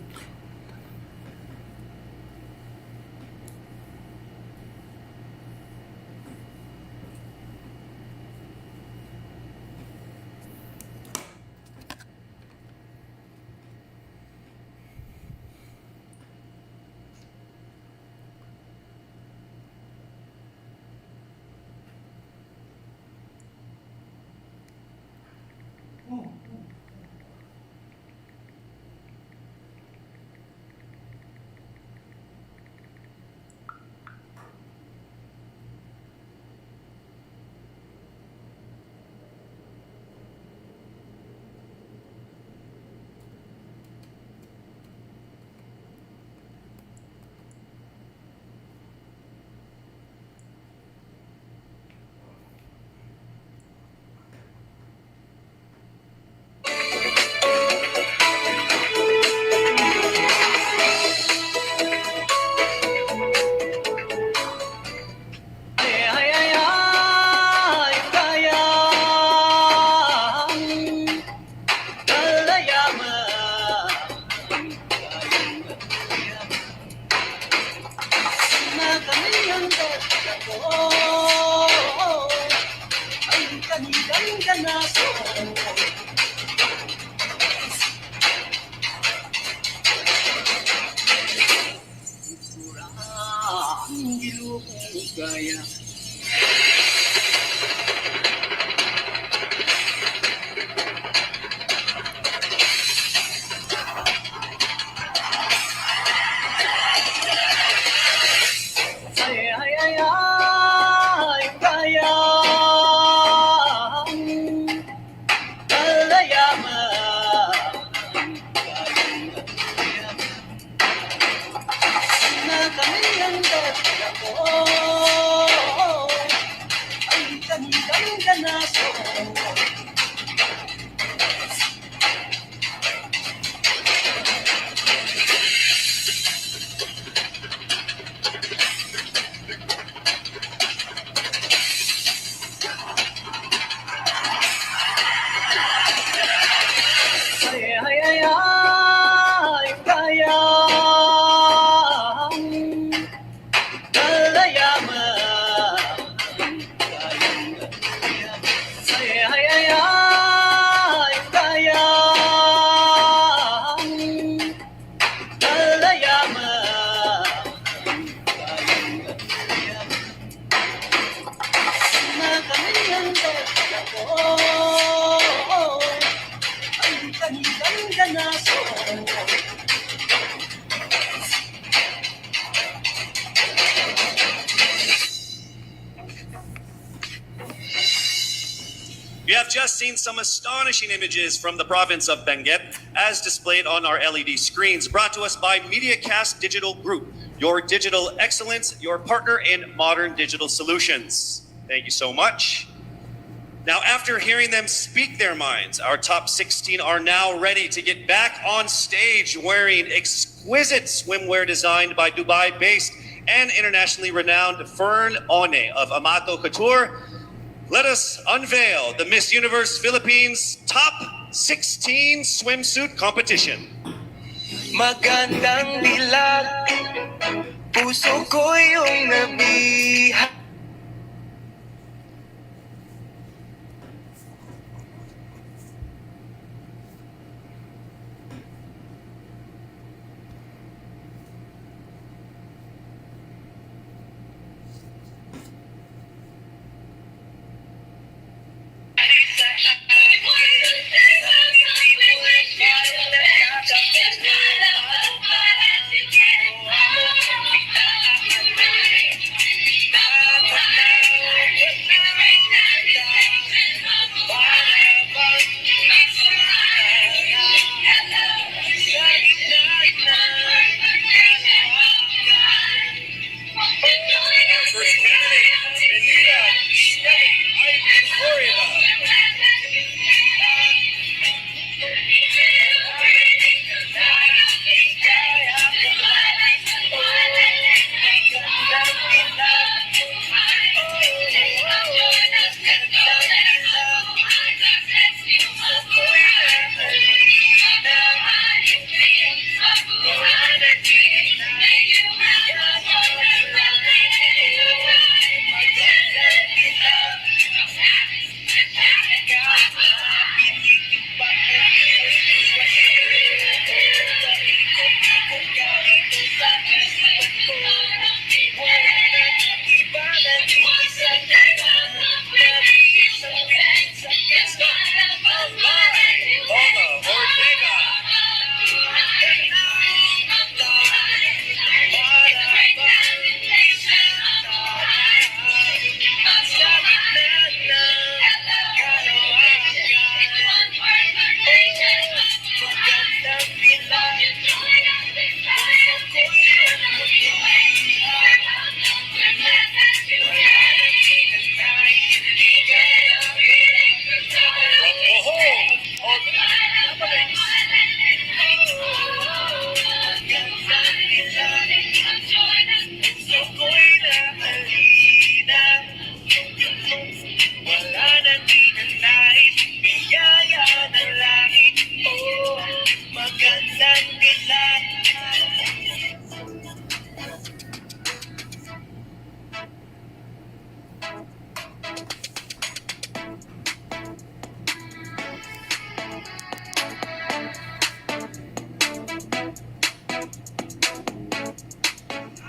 You have just seen some astonishing images from the province of Benguet as displayed on our LED screens, brought to us by MediaCast Digital Group, your digital excellence, your partner in modern digital solutions. Thank you so much. Now, after hearing them speak their minds, our top 16 are now ready to get back on stage wearing exquisite swimwear designed by Dubai-based and internationally renowned Fern One of Amato Couture. Let us unveil the Miss Universe Philippines Top 16 Swimsuit Competition. Magandang dilag, puso ko yung nabiha.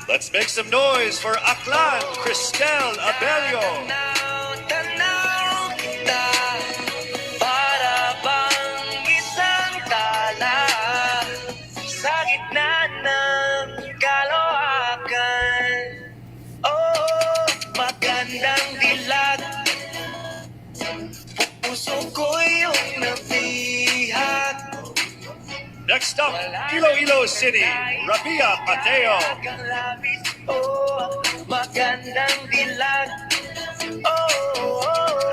Let's make some noise for Aklan Cristel Abelio. Tanaw kita, para bang isang tala sa gitna ng kaloakan. Oh, magandang dilag, puso ko yung nabihat. Next up, Iloilo City, Rabia Mateo. Oh, magandang dilag. Oh,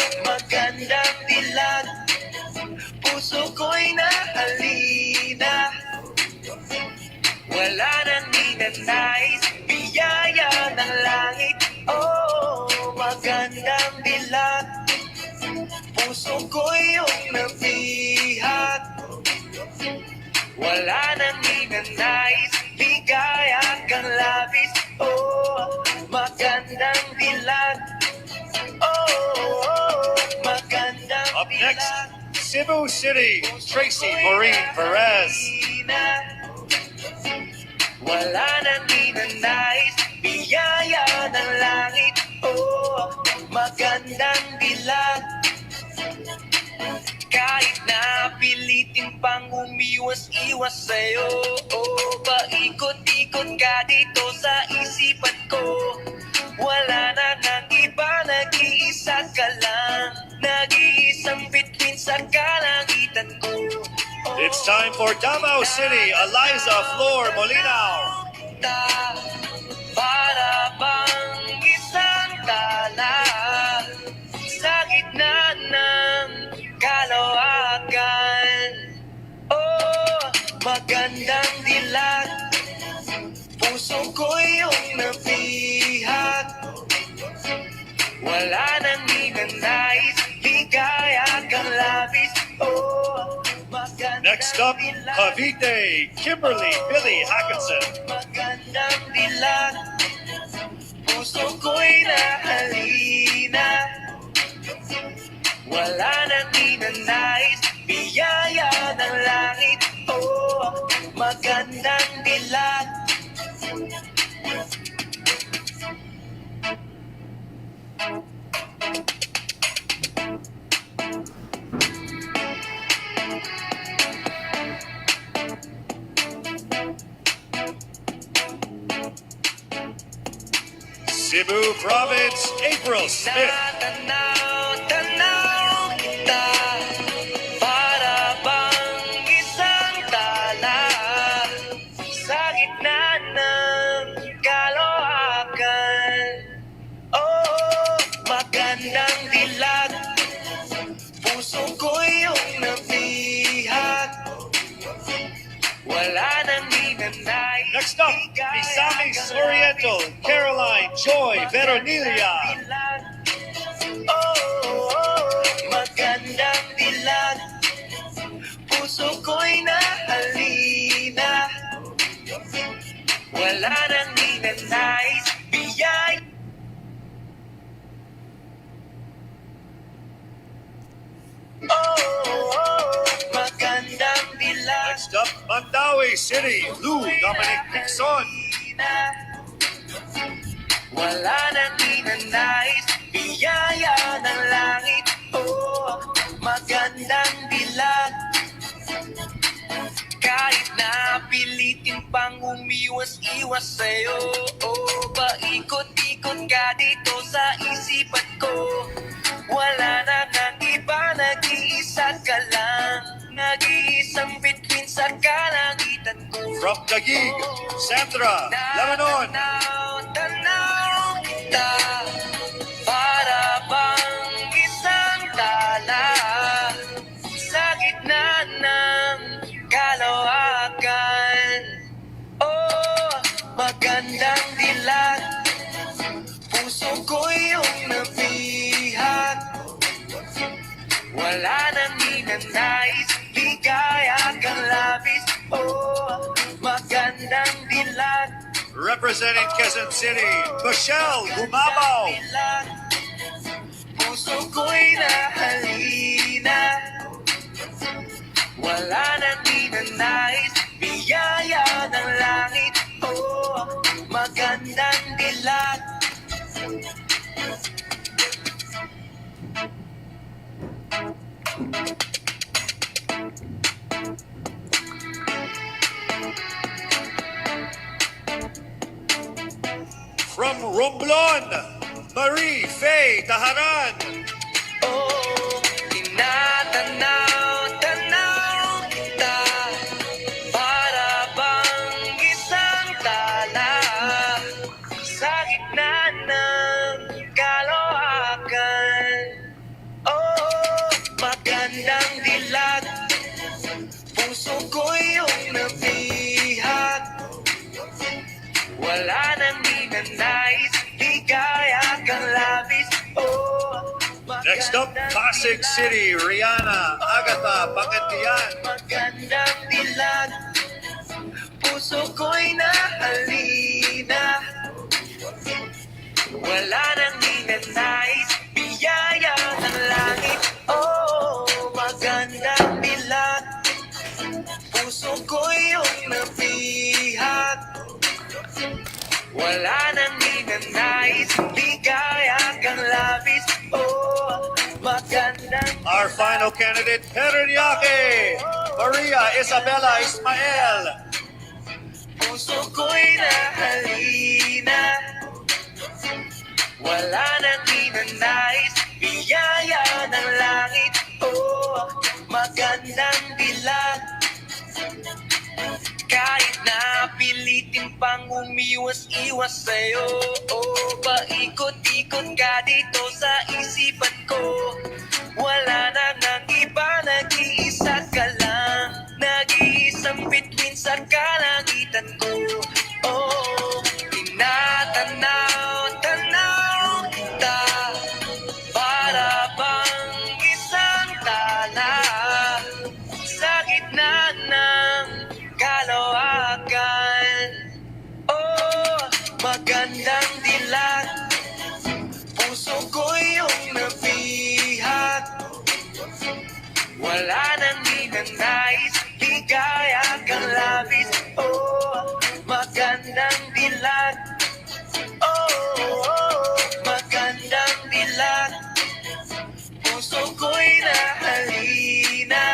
ninanais, biyaya ng langit. Oh, magandang dilag, puso ko iyong nabihat. Wala nang ninanais, ligaya kang labis. Oh, magandang dilag. Oh, magandang Up next, Cebu City, Tracy Maureen Perez. Wala nang ninanais, biyaya ng langit. Oh, magandang dilag. Kahit na pilitin pang umiwas-iwas sa'yo, oh, paikot-ikot ka dito sa isipan ko. Wala na nang iba, nag-iisa ka lang, nag-iisang bituin sa kalangitan ko. It's time for Davao City, Eliza Flor Molinaw. Para bang isang tala sa gitna ng kalawakan. Oh, magandang dilag, puso ko iyong nabihat. Wala nang ninanais, ligaya kang labis. Oh, Next up, Cavite, Kimberly Billy Hackinson. magandang dilag, puso ko'y nahalina. Wala nang ninanais, biyaya ng langit. Oh, magandang dilag. Cebu Province, April Smith. Tanaw kita, para bang isang tala sa gitna ng kalawakan. Oh, magandang dilag, puso ko iyong nabihat. Wala nang ninanais. Next up, Misamis Oriental, Caroline Joy Veronilia. Magandang dilag, puso ko'y nahalina. Wala nang ninanais, biyay. Magandang dilag. Next up, Mandaue City, Lou Dominic Dixon. Wala nang ninanais, biyaya ng langit. Oh, magandang dilag. Kahit na pilitin pang umiwas-iwas sa'yo, oh, paikot-ikot ka dito sa isipan ko. Wala na nang iba, nag-iisa ka lang, nag-iisang bituin sa kalangitan ko. From Taguig, Sandra Lebanon. Tanaw kita, para bang isang tala sa gitna ng kalawakan. Oh, magandang dilag, puso ko iyong nabihat. Wala nang ninanais, ligaya kang labis. Oh, magandang dilag. Representing Quezon City, Michelle Gumabaw. Puso ko'y nahalina. Wala nang ninanais, biyaya ng langit. Oh, magandang dilag. From Romblon, Marie Faye Taharan. Tanaw kita, para bang isang tala sa gitna ng kalawakan. Oh, magandang dilag, puso ko iyong nabihat. Wala nang ninanais, ligaya kang labis. Oh, Next up, Pasig City, Rihanna, Agatha, Pangantian. magandang dilag, puso ko'y nahalina. Wala nang ninanais, biyaya ng langit. Oh, magandang dilag, puso ko'y iyong nabihat. Wala nang ninanais, ligaya kang labis. Oh, magandang Our final candidate, Pereniake, Maria Isabella Ismael. puso ko'y nahalina. Wala nang ninanais, biyaya ng langit. Oh, magandang dilag. Kahit na pilitin pang umiwas-iwas sa'yo, oh, paikot-ikot ka dito sa isipan ko. Wala na nang iba, nag-iisa ka lang. Nag-iisang bituin sa kalangitan ko. Oh, tinatanaw-tanaw kita, para bang isang tala sa gitna ng kalawakan. Oh, magandang dilag, puso ko'y iyong nabihat. Wala nang ninanais, ligaya kang labis. Oh, magandang dilag. Oh, magandang dilag, puso ko'y nahalina.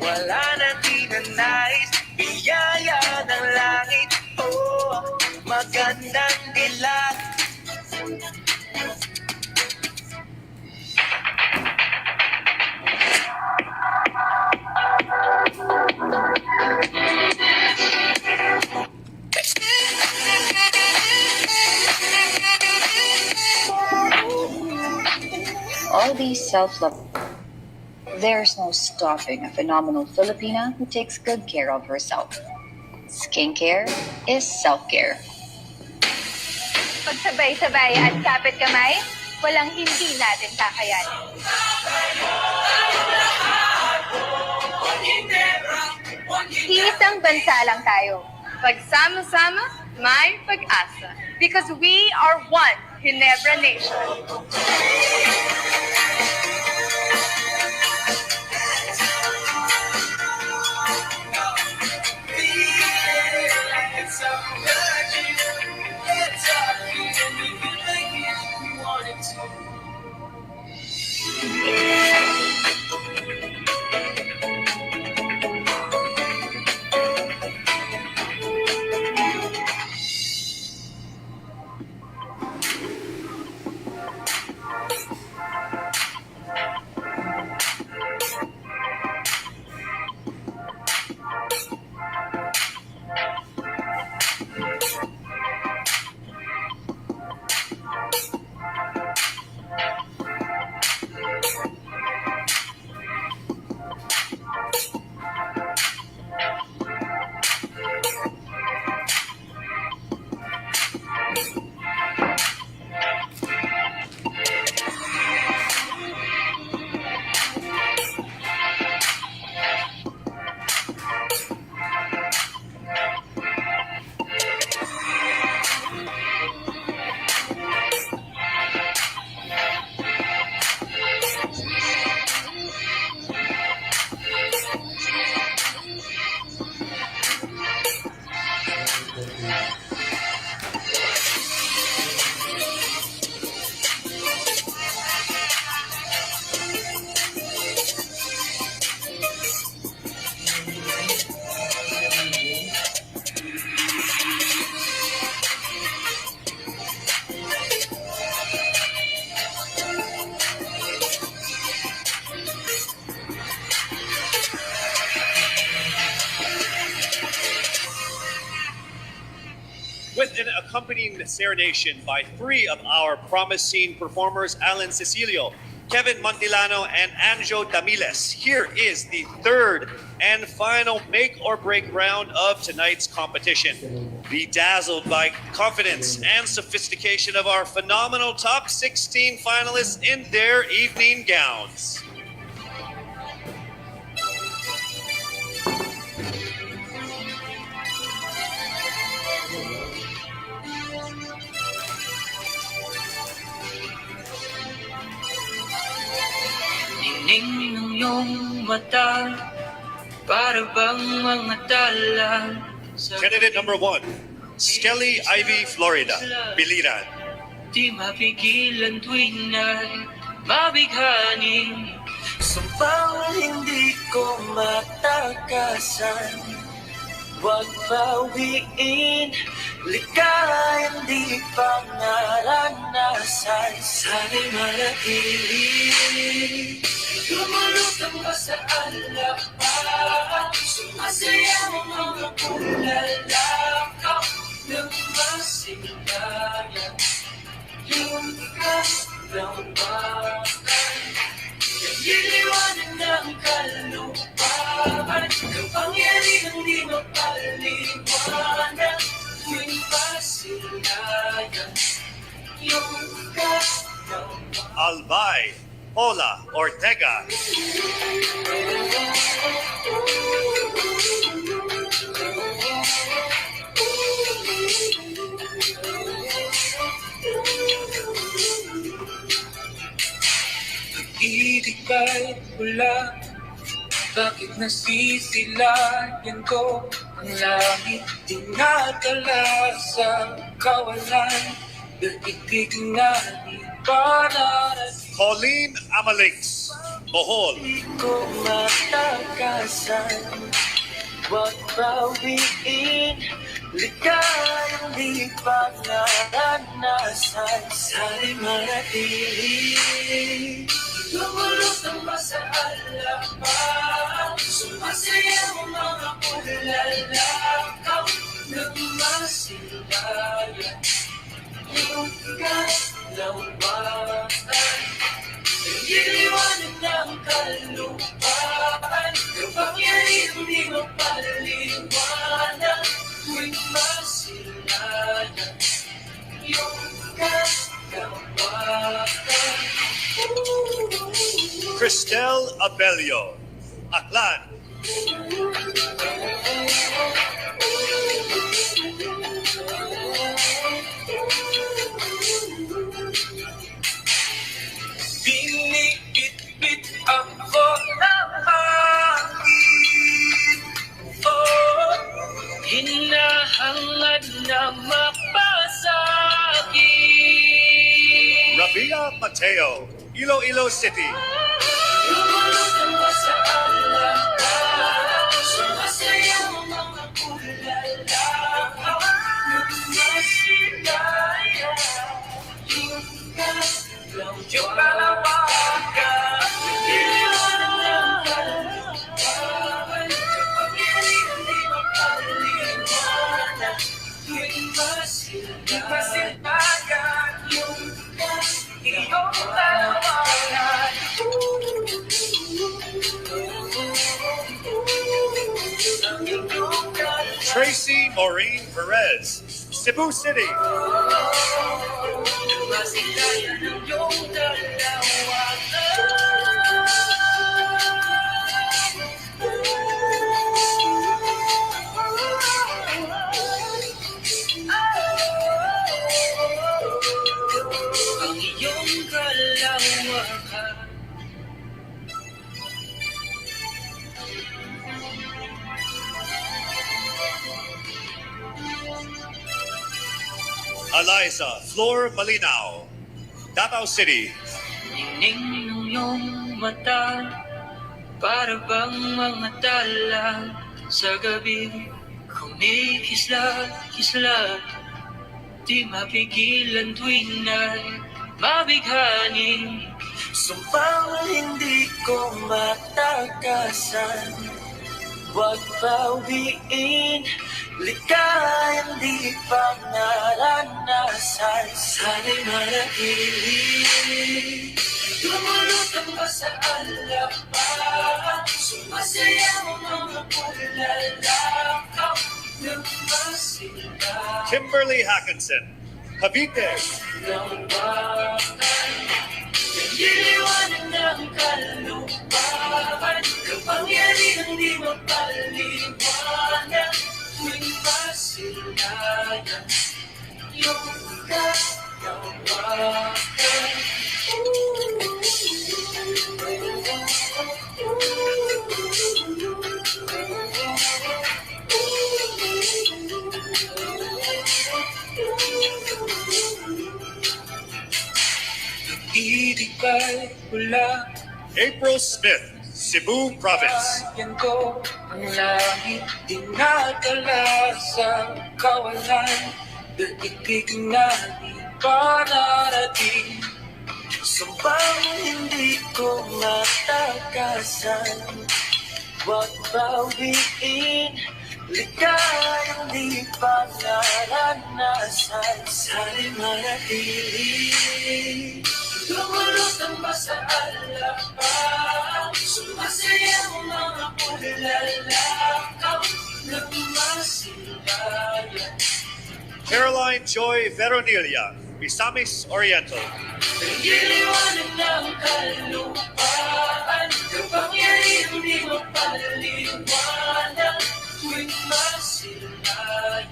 Wala nang ninanais, biyaya ng langit. Oh, magandang dilag. All these self-love. There's no stopping a phenomenal Filipina who takes good care of herself. Skincare is self-care. Pagsabay-sabay at kapit kamay, walang hindi natin kakayanin. Iisang bansa lang tayo. Pagsama-sama, may pag-asa. Because we are one Ginebra Nation. With an accompanying serenation by three of our promising performers, Alan Cecilio, Kevin Montilano and Anjo Damiles. Here is the third and final make or break round of tonight's competition. Be dazzled by confidence and sophistication of our phenomenal top 16 finalists in their evening gowns. Ning ng iyong mata, para bang mga tala. Candidate number 1, Skelly Ivy Florida, Biliran. Di mapigilan tuwing na'y mabighaning sumpang hindi ko matakasan. Huwag bawiin, likayang di pa naranasan. Sana'y manatili, lumulutang ba sa alapan? Sumasaya ang mga pulalakaw ng masilayan. Yung kaslawakan, nagiliwanag ng kalupaan. Kapangyarihan di mapaliwanag. Yung masilayan, yung kaslawakan. Albay Ola Ortega. Pag-ibig ba'y pula? Bakit nasisilayan ko ang langit? Dinadala sa kawalan, daigdig na di pa narating. Pauline Amalix, Bohol. Di ko matakasan, huwag bawiin, likayang di pa naranasan. Sana'y manatili, lumulutang ba sa alapan? Sumasaya ang mga pulalakaw ng masilayan. Yung kaslawakan, nagiliwanag ng kalupaan. Kapangyarihan di mapaliwanag. Tuwing masilayan, yung kaslawakan. Cristel Abelio, Aklan. Binibit-bit ako ng hangin. Oh, hinahangad na mapasakit. Rabia Mateo, Iloilo City. Lumulutang ba sa alapan? Sumasaya ang mga pulalakaw ng masilayan. Yung kalawakan, nagiliwanag ng kalupaan. Kapangyarihan di mapaliwanag. Tuwing masilayan, yung iyong kalawakan. Tracy Maureen Perez, Cebu City. Masilayan ang iyong kalawakan. Ang iyong kalawakan. Eliza Flor Malinao, Davao City. Ning ng iyong mata, para bang mga tala sa gabi. Kumikisla-kisla, di mapigilan tuwing na'y mabighaning. Sumpang hindi ko matakasan, huwag bawiin, likayang di pa naranasan. Sana'y manatili, lumulutang sa alapa, sumasayaw mga pulalakaw ng masilaw. Kimberly Hackinson, Cavite. Nagiliwanag ng kalupaan, kapangyarihang di mapaliwanag, tuwing masilayan, yung katawagan. Ibigay mula April Smith, Cebu Province. Yan ko ang langit dinadala sa kawalan, daigdig na di pa narating, sumpang hindi ko matakasan. Huwag bawiin, ligayang di pa naranasan, sana'y manatili. Lumulutang ba sa alapa, sumasayaw mga pulalakaw ng masilayan. Caroline Joy Veronilla, Misamis Oriental. Nagiliwanag ng kalupaan, kapangyarihang di mapaliwanag, tuwing masilayan,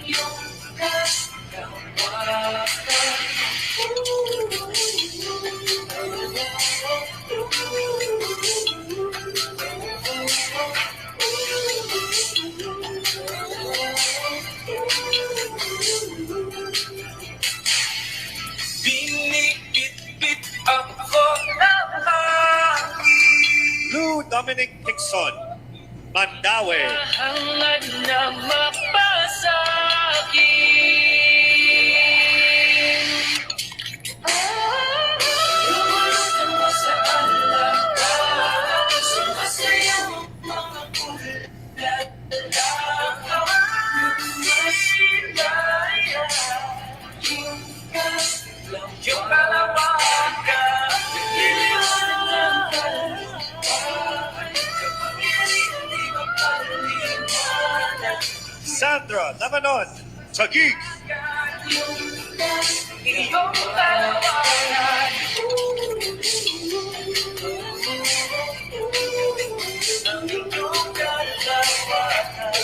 yung katawagan. Binibit-bit ako ng hangin, Lou Dominic Hickson, Mandaue. hangad na mapasakit. Lumulutang ba sa alapa, sumasayaw mga pulalakaw ng masilayan, yung kalawakan, nagiliwanag ng kalupaan, kapangyarihan di mapaliwanag, Sandra Lamanon, Taguig. iyong kalawakan. Ang iyong kalawakan.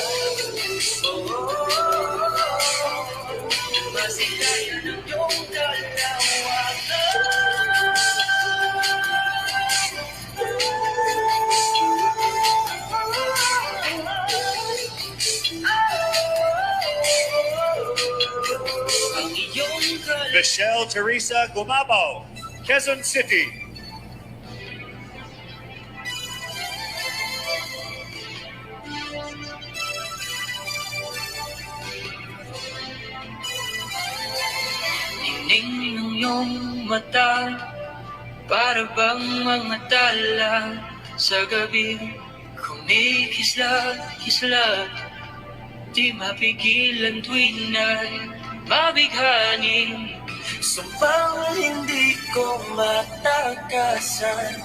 Masilayan ang iyong ang iyong Michelle Teresa Gumabaw, Quezon City. Tingning ng iyong mata, para bang mga tala sa gabi, kumikislat-kislat, di mapigilan tuwing na'y mabighanin, sumpang hindi ko matakasan,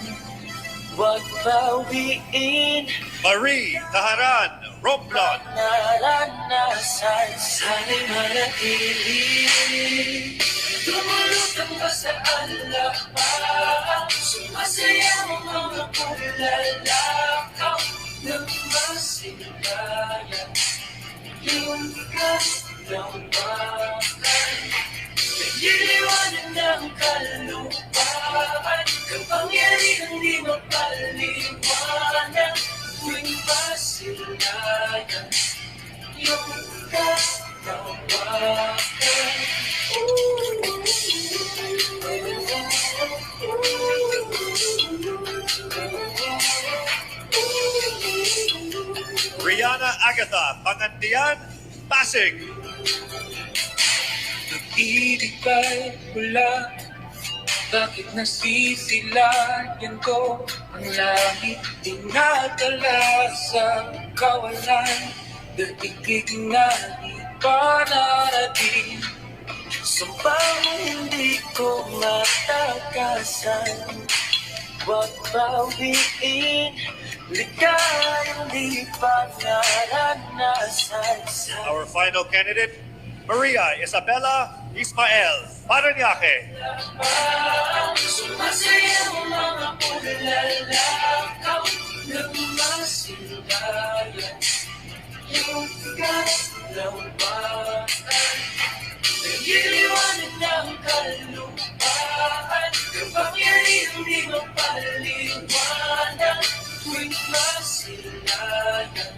huwag bawiin, Marie Taharan, Romblon. naranasan, sana'y manatili. Lumulutang ba sa alapa, sumasayaw mga pulalakaw ng masilayan, yung kalawakan. Nagiliwanag ng kalupaan, kapangyarihang di mapaliwanag, tuwing masilayan, yung kalawakan. Rihanna Agatha, Pangantian, Pasig. Pag-ibig ba'y mula? Bakit nasisilayan ko ang langit? Dinadala sa kawalan, daigdig na di pa narating, sumpang hindi ko matakasan, Huwag bawiin, ligayang di pa naranasan sa Our final candidate, Maria Isabella Ismael Paranaque. Sumasayaw mga pulalakaw ng masilayan. Yung kaslawan, nagiliwanag ng kalupaan. Kapangyarihang di mapaliwanag tuwing masilayan.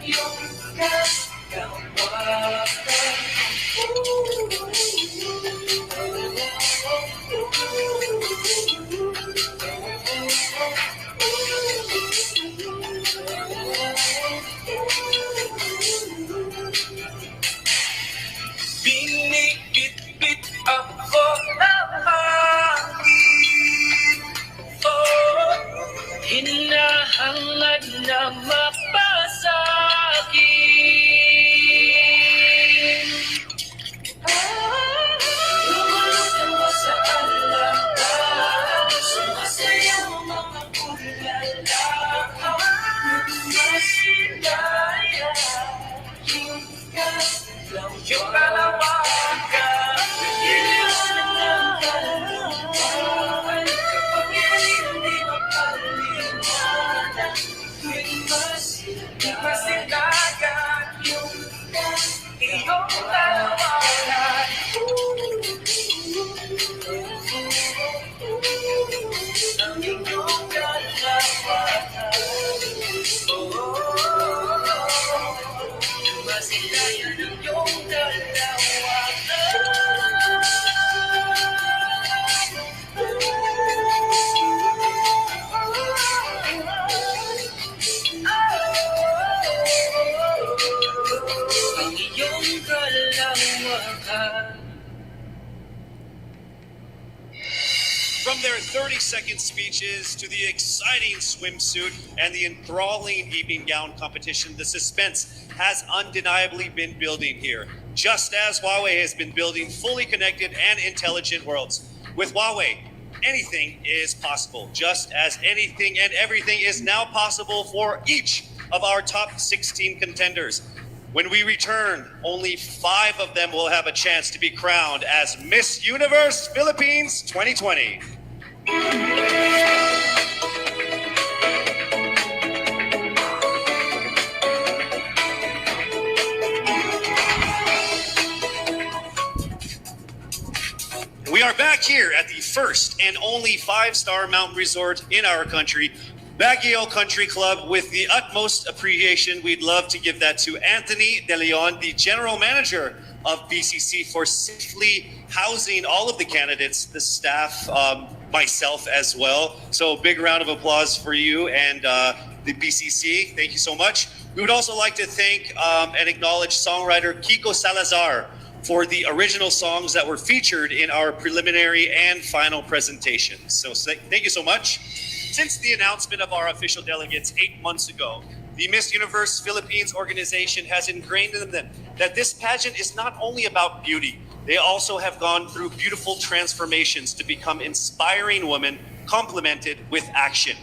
Yung kaslawan. Binibit-bit ako ng hangin. Oh, hinahangad na mapasakin. Lumulutang mo sa alangan. Sumasayaw mga bulalakaw ng masilayan. Yung kalawakan, iliwanag ng kaluluwan. Kapangyarihan di mapaliwanag tuwing masilayan. Yung iyong kalawakan. Ang iyong kalawakan. Masilayan ang iyong ang iyong kalawakan. From their 30-second speeches to the exciting swimsuit and the enthralling evening gown competition, the suspense has undeniably been building here, just as Huawei has been building fully connected and intelligent worlds. With Huawei, anything is possible, just as anything and everything is now possible for each of our top 16 contenders. When we return, only 5 of them will have a chance to be crowned as Miss Universe Philippines 2020. We are back here at the first and only 5-star mountain resort in our country, Baguio Country Club. With the utmost appreciation, we'd love to give that to Anthony De Leon, the general manager of BCC, for safely housing all of the candidates, the staff, myself as well. So big round of applause for you and the BCC. Thank you so much. We would also like to thank and acknowledge songwriter Kiko Salazar for the original songs that were featured in our preliminary and final presentations. So thank you so much. Since the announcement of our official delegates 8 months ago, the Miss Universe Philippines organization has ingrained in them that this pageant is not only about beauty. They also have gone through beautiful transformations to become inspiring women complemented with action.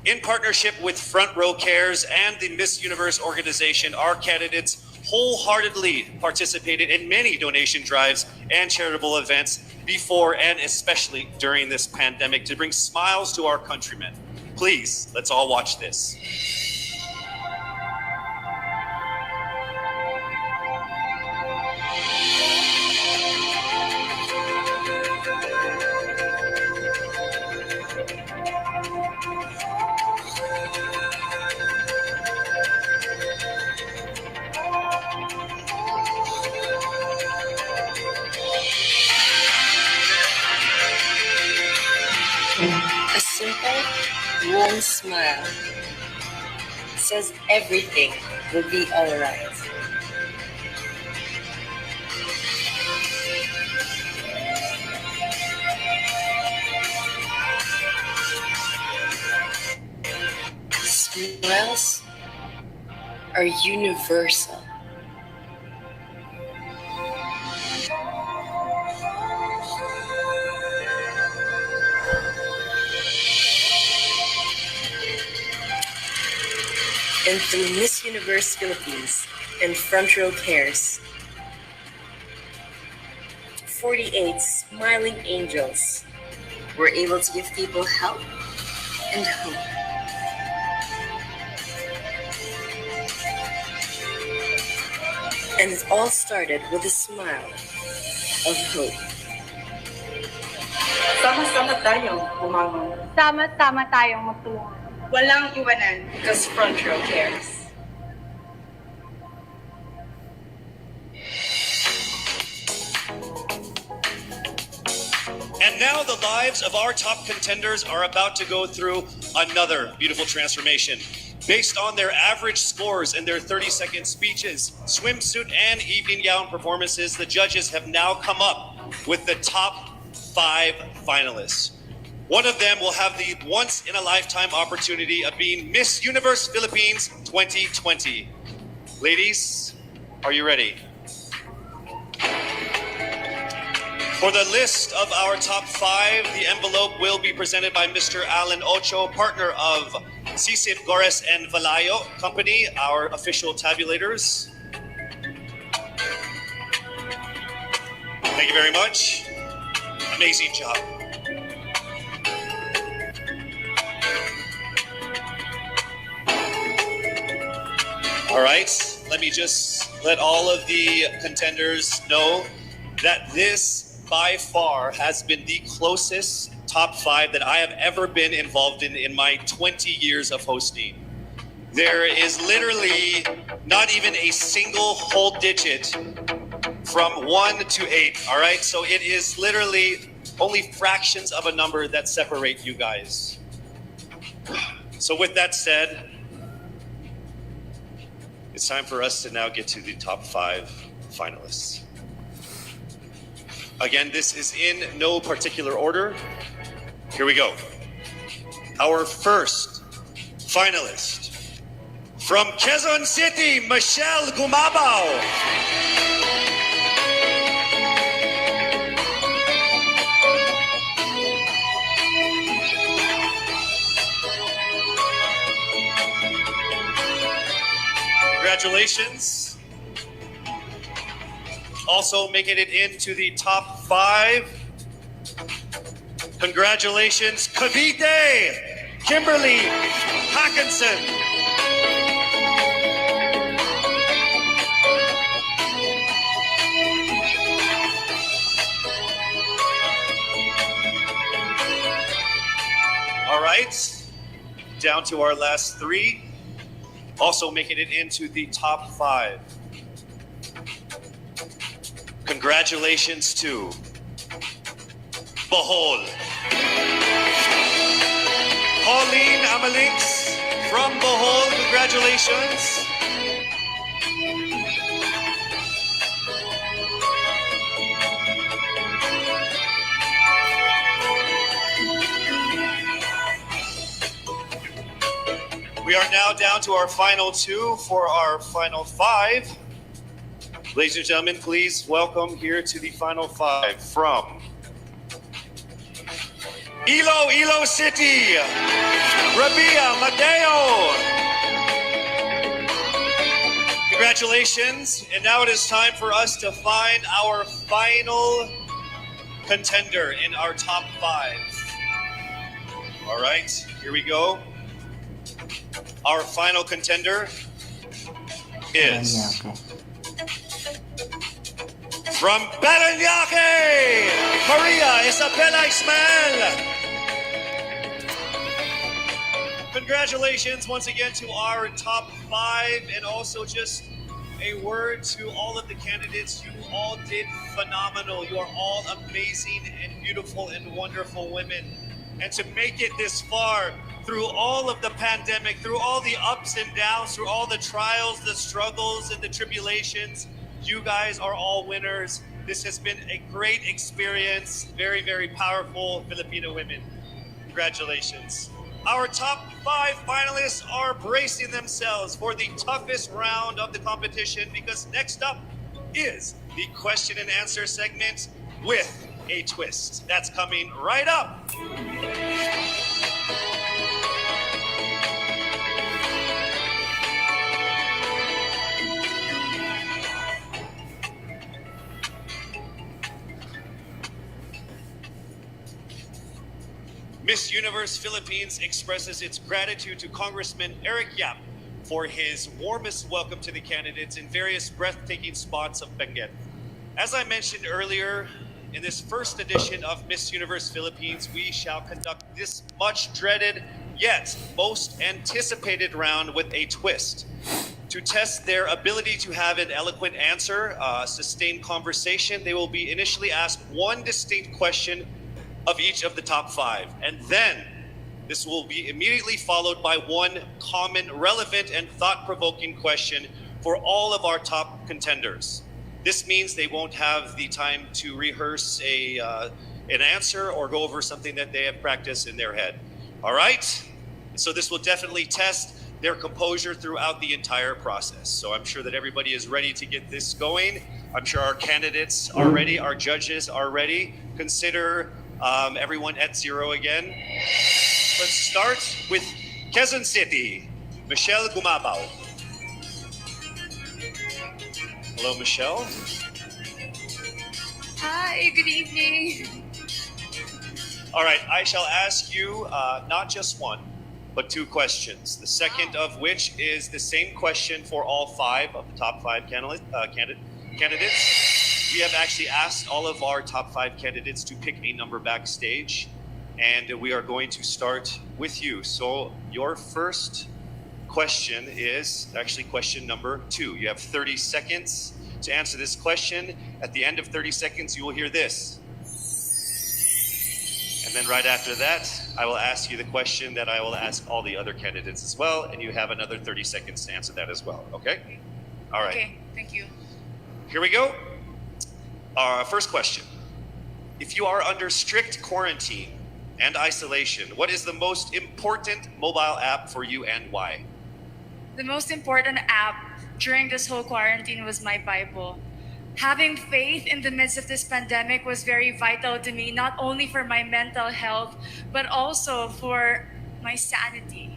In partnership with Front Row Cares and the Miss Universe organization, our candidates wholeheartedly participated in many donation drives and charitable events before and especially during this pandemic to bring smiles to our countrymen. Please, let's all watch this. A simple, warm smile says everything will be alright. Smiles are universal. and through Miss Universe Philippines and Front Row Cares. 48 smiling angels were able to give people help and hope. And it all started with a smile of hope. Sama-sama tayong bumangon. Sama-sama tayong magtulungan. Walang iwanan. Because Front Row Cares. And now the lives of our top contenders are about to go through another beautiful transformation. Based on their average scores and their 30-second speeches, swimsuit and evening gown performances, the judges have now come up with the top 5 finalists. One of them will have the once-in-a-lifetime opportunity of being Miss Universe Philippines 2020. Ladies, are you ready? For the list of our top 5, the envelope will be presented by Mr. Alan Ocho, partner of Sisip Gores and Valayo Company, our official tabulators. Thank you very much. Amazing job. All right, let me just let all of the contenders know that this by far has been the closest top 5 that I have ever been involved in my 20 years of hosting. There is literally not even a single whole digit from 1 to 8, all right? So it is literally only fractions of a number that separate you guys. So with that said, it's time for us to now get to the top 5 finalists. Again, this is in no particular order. Here we go. Our first finalist from Quezon City, Michelle Gumabao. Congratulations. Also making it into the top 5. Congratulations, Cavite, Kimberly Hackinson. All right, down to our last 3. Also making it into the top 5. Congratulations to Bohol. Pauline Amalix from Bohol, congratulations. We are now down to our final 2 for our final 5. Ladies and gentlemen, please welcome here to the final 5 from Iloilo City, Rabia Mateo. Congratulations. And now it is time for us to find our final contender in our top 5. All right, here we go. Our final contender is from Parañaque, Maria Isabela Ismael. Congratulations once again to our top 5, and also just a word to all of the candidates. You all did phenomenal. You are all amazing and beautiful and wonderful women. And to make it this far through all of the pandemic, through all the ups and downs, through all the trials, the struggles, and the tribulations, you guys are all winners. This has been a great experience. Very, very powerful Filipino women. Congratulations. Our top 5 finalists are bracing themselves for the toughest round of the competition, because next up is the question and answer segment with a twist. That's coming right up. Miss Universe Philippines expresses its gratitude to Congressman Eric Yap for his warmest welcome to the candidates in various breathtaking spots of Benguet. As I mentioned earlier, in this first edition of Miss Universe Philippines, we shall conduct this much dreaded yet most anticipated round with a twist. To test their ability to have an eloquent answer, sustained conversation, they will be initially asked one distinct question of each of the top five. And then this will be immediately followed by one common, relevant, and thought-provoking question for all of our top contenders. This means they won't have the time to rehearse an answer or go over something that they have practiced in their head. All right? So this will definitely test their composure throughout the entire process. So I'm sure that everybody is ready to get this going. I'm sure our candidates are ready, our judges are ready. Consider everyone at zero again. Let's start with Quezon City, Michelle Gumabao. Hello, Michelle. Hi, good evening. All right, I shall ask you not just one, but two questions. The second of which is the same question for all five of the top five candidates. We have actually asked all of our top five candidates to pick a number backstage, and we are going to start with you. So your first question is actually question number 2. You have 30 seconds to answer this question. At the end of 30 seconds, you will hear this. And then right after that, I will ask you the question that I will ask all the other candidates as well, and you have another 30 seconds to answer that as well, okay? All right. Okay, thank you. Here we go. Our first question. If you are under strict quarantine and isolation, what is the most important mobile app for you and why? The most important app during this whole quarantine was my Bible. Having faith in the midst of this pandemic was very vital to me, not only for my mental health, but also for my sanity.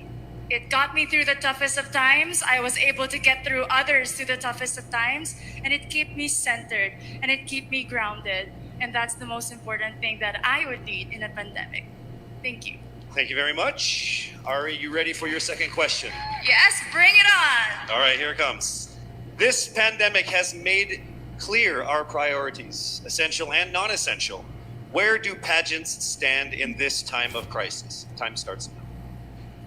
It got me through the toughest of times. I was able to get through others through the toughest of times, and it kept me centered and it kept me grounded. And that's the most important thing that I would need in a pandemic. Thank you. Thank you very much. Are you ready for your second question? Yes, bring it on. All right, here it comes. This pandemic has made clear our priorities, essential and non-essential. Where do pageants stand in this time of crisis? Time starts now.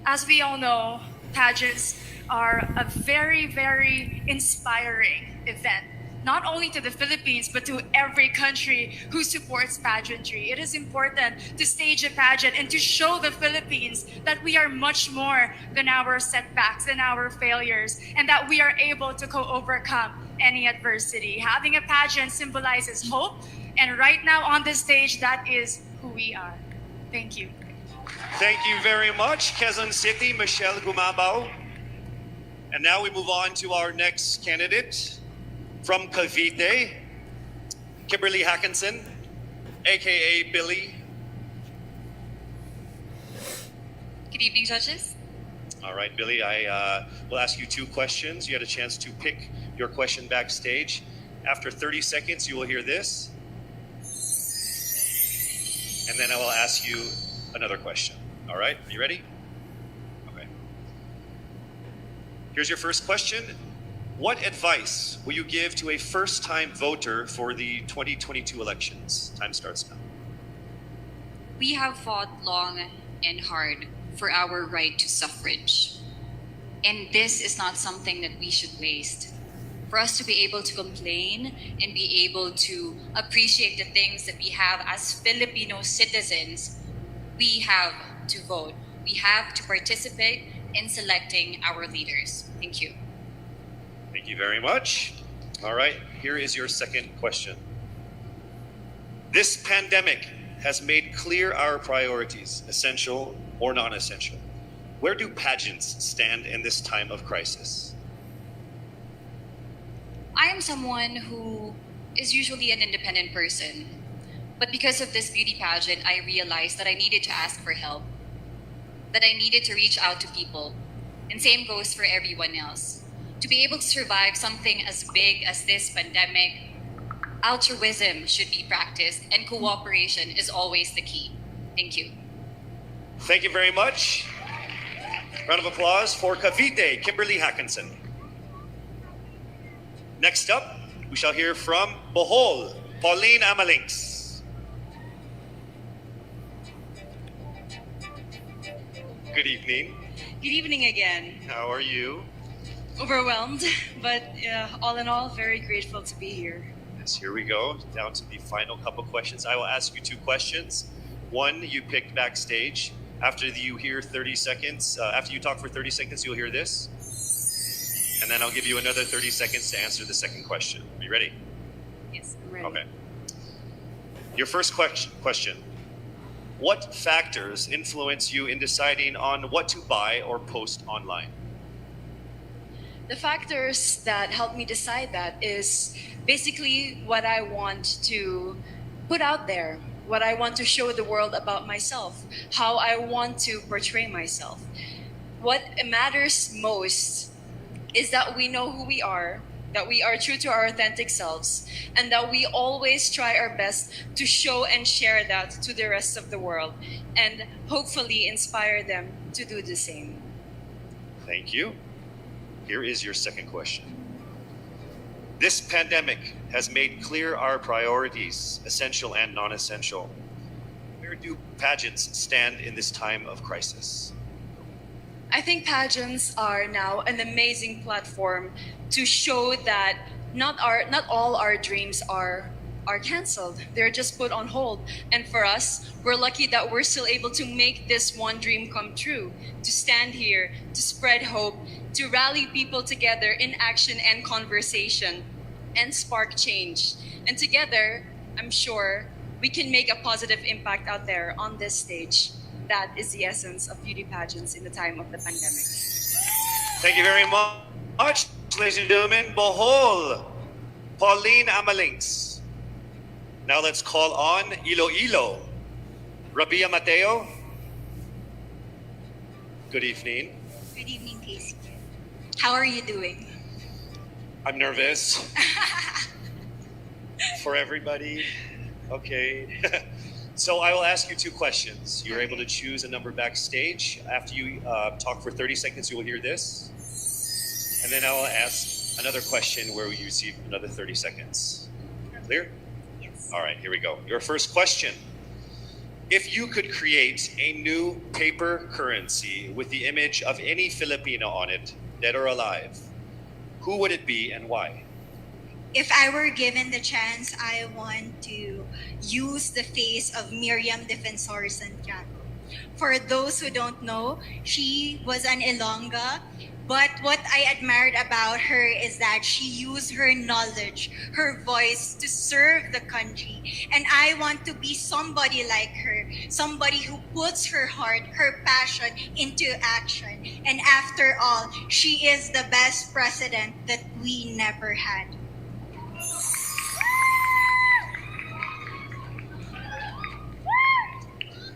As we all know, pageants are a very, very inspiring event, not only to the Philippines, but to every country who supports pageantry. It is important to stage a pageant and to show the Philippines that we are much more than our setbacks and our failures, and that we are able to overcome any adversity. Having a pageant symbolizes hope, and right now on the stage, that is who we are. Thank you. Thank you very much, Quezon City, Michelle Gumabao. And now we move on to our next candidate from Cavite, Kimberly Hackinson, aka Billy. Good evening, judges. All right, Billy, I will ask you two questions. You had a chance to pick your question backstage. After 30 seconds, you will hear this. And then I will ask you another question. All right, are you ready? Okay. Here's your first question. What advice will you give to a first-time voter for the 2022 elections? Time starts now. We have fought long and hard for our right to suffrage. And this is not something that we should waste. For us to be able to complain and be able to appreciate the things that we have as Filipino citizens, we have to vote. We have to participate in selecting our leaders. Thank you. Thank you very much. All right, here is your second question. This pandemic has made clear our priorities, essential or non-essential. Where do pageants stand in this time of crisis? I am someone who is usually an independent person. But because of this beauty pageant, I realized that I needed to ask for help, that I needed to reach out to people. And same goes for everyone else. To be able to survive something as big as this pandemic, altruism should be practiced and cooperation is always the key. Thank you. Thank you very much. Round of applause for Cavite, Kimberly Hackinson. Next up, we shall hear from Bohol, Pauline Amalings. Good evening. Good evening again. How are you? Overwhelmed, but all in all, very grateful to be here. Yes, here we go. Down to the final couple questions. I will ask you two questions. One you picked backstage. After you hear 30 seconds, after you talk for 30 seconds, you'll hear this. And then I'll give you another 30 seconds to answer the second question. Are you ready? Yes, I'm ready. Okay. Your first question. What factors influence you in deciding on what to buy or post online? The factors that help me decide that is basically what I want to put out there, what I want to show the world about myself, how I want to portray myself. What matters most is that we know who we are, that we are true to our authentic selves, and that we always try our best to show and share that to the rest of the world, and hopefully inspire them to do the same. Thank you. Here is your second question. This pandemic has made clear our priorities, essential and non-essential. Where do pageants stand in this time of crisis? I think pageants are now an amazing platform to show that not all our dreams are canceled. They're just put on hold. And for us, we're lucky that we're still able to make this one dream come true, to stand here, to spread hope, to rally people together in action and conversation, and spark change. And together, I'm sure we can make a positive impact out there on this stage. That is the essence of beauty pageants in the time of the pandemic. Thank you very much, ladies and gentlemen. Bohol, Pauline Amalings. Now let's call on Iloilo, Rabia Mateo. Good evening. Good evening, Casey. How are you doing? I'm nervous. For everybody. Okay. So I will ask you two questions. You're able to choose a number backstage. After you talk for 30 seconds, you will hear this. And then I will ask another question where you receive another 30 seconds. Clear? Yes. All right, here we go. Your first question. If you could create a new paper currency with the image of any Filipino on it, dead or alive, who would it be and why? If I were given the chance, I want to use the face of Miriam Defensor Santiago. For those who don't know, she was an Ilongga, but what I admired about her is that she used her knowledge, her voice to serve the country. And I want to be somebody like her, somebody who puts her heart, her passion into action. And after all, she is the best president that we never had.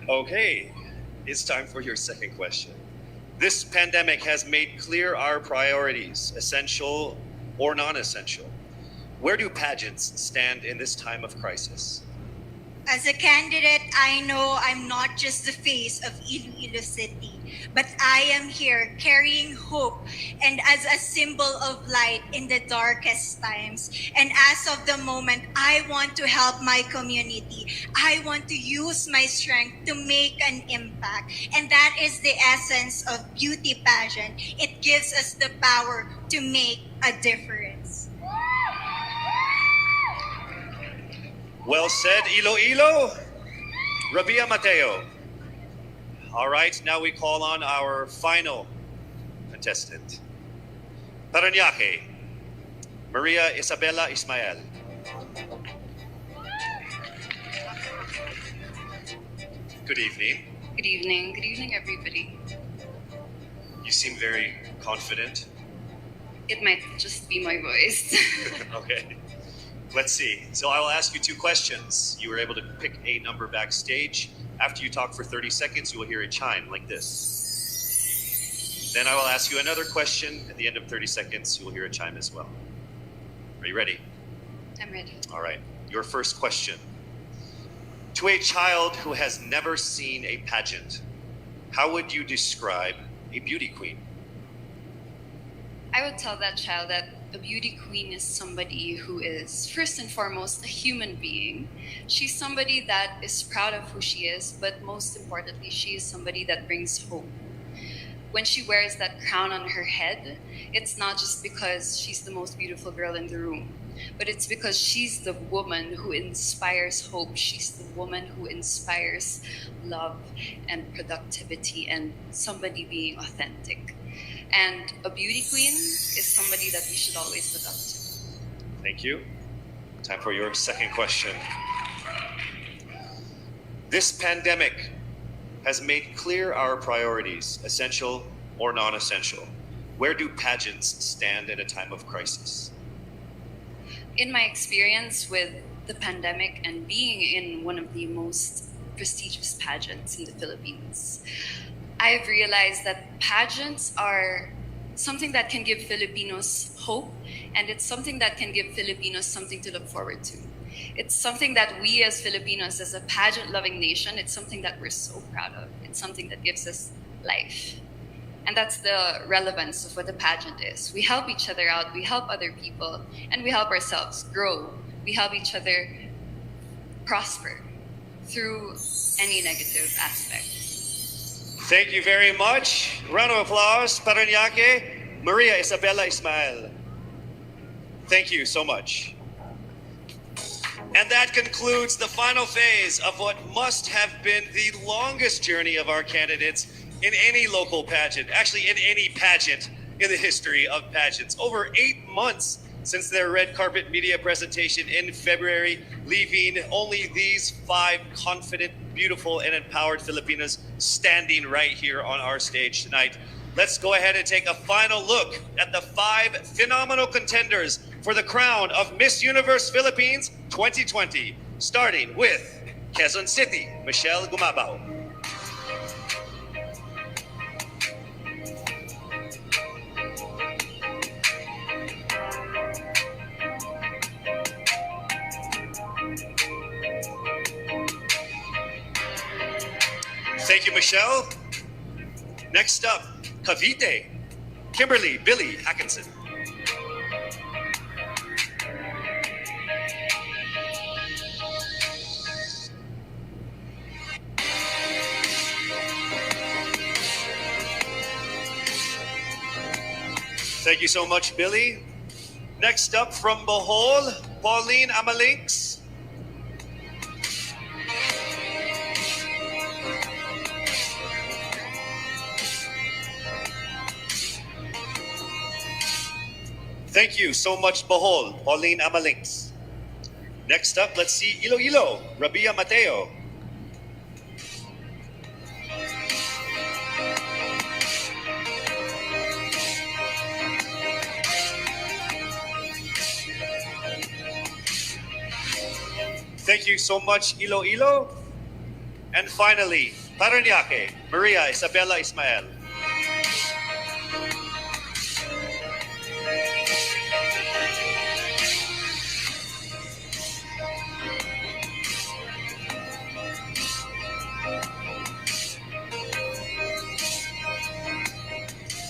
Okay, it's time for your second question. This pandemic has made clear our priorities, essential or non-essential. Where do pageants stand in this time of crisis? As a candidate, I know I'm not just the face of Iloilo City, but I am here carrying hope and as a symbol of light in the darkest times. And as of the moment, I want to help my community. I want to use my strength to make an impact. And that is the essence of beauty pageant. It gives us the power to make a difference. Well said, Iloilo. Rabia Mateo. All right, now we call on our final contestant. Paranaque, Maria Isabella Ismael. Good evening. Good evening. Good evening, everybody. You seem very confident. It might just be my voice. Okay. Let's see. So I will ask you two questions. You were able to pick a number backstage. After you talk for 30 seconds, you will hear a chime like this. Then I will ask you another question. At the end of 30 seconds, you will hear a chime as well. Are you ready? I'm ready. All right. Your first question. To a child who has never seen a pageant, how would you describe a beauty queen? I would tell that child that a beauty queen is somebody who is, first and foremost, a human being. She's somebody that is proud of who she is, but most importantly, she is somebody that brings hope. When she wears that crown on her head, it's not just because she's the most beautiful girl in the room, but it's because she's the woman who inspires hope. She's the woman who inspires love and productivity and somebody being authentic. And a beauty queen is somebody that we should always look up to. Thank you. Time for your second question. This pandemic has made clear our priorities, essential or non-essential. Where do pageants stand at a time of crisis? In my experience with the pandemic and being in one of the most prestigious pageants in the Philippines, I've realized that pageants are something that can give Filipinos hope, and it's something that can give Filipinos something to look forward to. It's something that we as Filipinos, as a pageant-loving nation, it's something that we're so proud of. It's something that gives us life. And that's the relevance of what a pageant is. We help each other out, we help other people, and we help ourselves grow. We help each other prosper through any negative aspect. Thank you very much. Round of applause, Paranaque, Maria Isabella Ismael. Thank you so much. And that concludes the final phase of what must have been the longest journey of our candidates in any local pageant, actually in any pageant in the history of pageants. Over 8 months since their red carpet media presentation in February, leaving only these 5 confident, beautiful, and empowered Filipinas standing right here on our stage tonight. Let's go ahead and take a final look at the 5 phenomenal contenders for the crown of Miss Universe Philippines 2020, starting with Quezon City, Michelle Gumabao. Thank you, Michelle. Next up, Cavite, Kimberly Billy Atkinson. Thank you so much, Billy. Next up from Bohol, Pauline Amalinks. Thank you so much, Bohol, Pauline Amalinks. Next up, let's see Iloilo, Rabia Mateo. Thank you so much, Iloilo. And finally, Paranaque, Maria Isabella Ismael.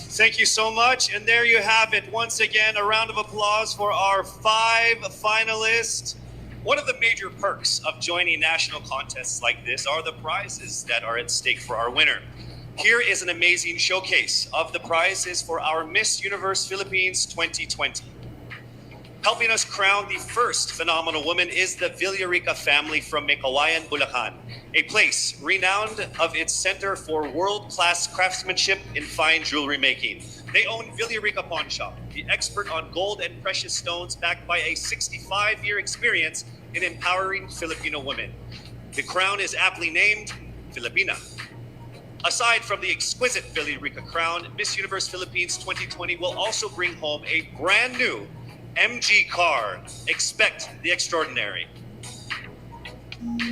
Thank you so much. And there you have it. Once again, a round of applause for our 5 finalists. One of the major perks of joining national contests like this are the prizes that are at stake for our winner. Here is an amazing showcase of the prizes for our Miss Universe Philippines 2020. Helping us crown the first phenomenal woman is the Villarica family from Mekawayan, Bulacan, a place renowned of its center for world-class craftsmanship in fine jewelry making. They own Villarica Pawn Shop, the expert on gold and precious stones, backed by a 65-year experience in empowering Filipino women. The crown is aptly named Filipina. Aside from the exquisite Villarica crown, Miss Universe Philippines 2020 will also bring home a brand new MG car. Expect the extraordinary.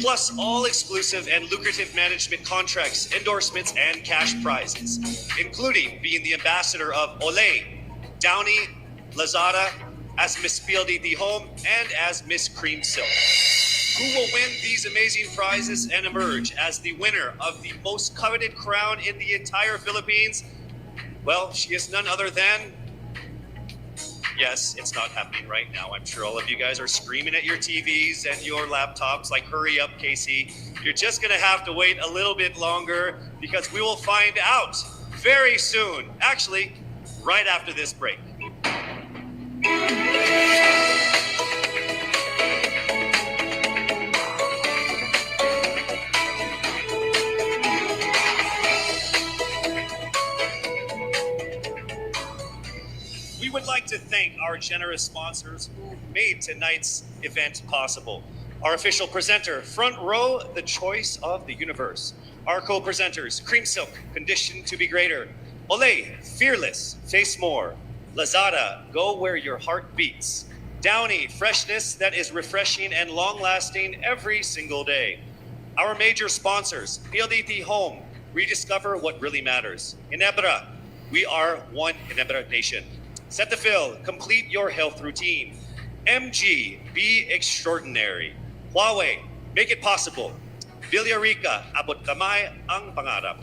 Plus all exclusive and lucrative management contracts, endorsements, and cash prizes, including being the ambassador of Olay, Downey, Lazada, as Miss PLDD Home, and as Miss Cream Silk. Who will win these amazing prizes and emerge as the winner of the most coveted crown in the entire Philippines? Well, she is none other than... Yes, it's not happening right now. I'm sure all of you guys are screaming at your TVs and your laptops like, hurry up, Casey. You're just going to have to wait a little bit longer because we will find out very soon. Actually, right after this break. We would like to thank our generous sponsors who made tonight's event possible. Our official presenter, Front Row, the choice of the universe. Our co-presenters, Cream Silk, Conditioned to be Greater. Olay, Fearless, Face More. Lazada, Go Where Your Heart Beats. Downy, freshness that is refreshing and long-lasting every single day. Our major sponsors, PLDT Home, rediscover what really matters. Inebra, we are one Inebra Nation. Cetaphil, complete your health routine. MG, be extraordinary. Huawei, make it possible. Villarica, abot kamay ang pangarap.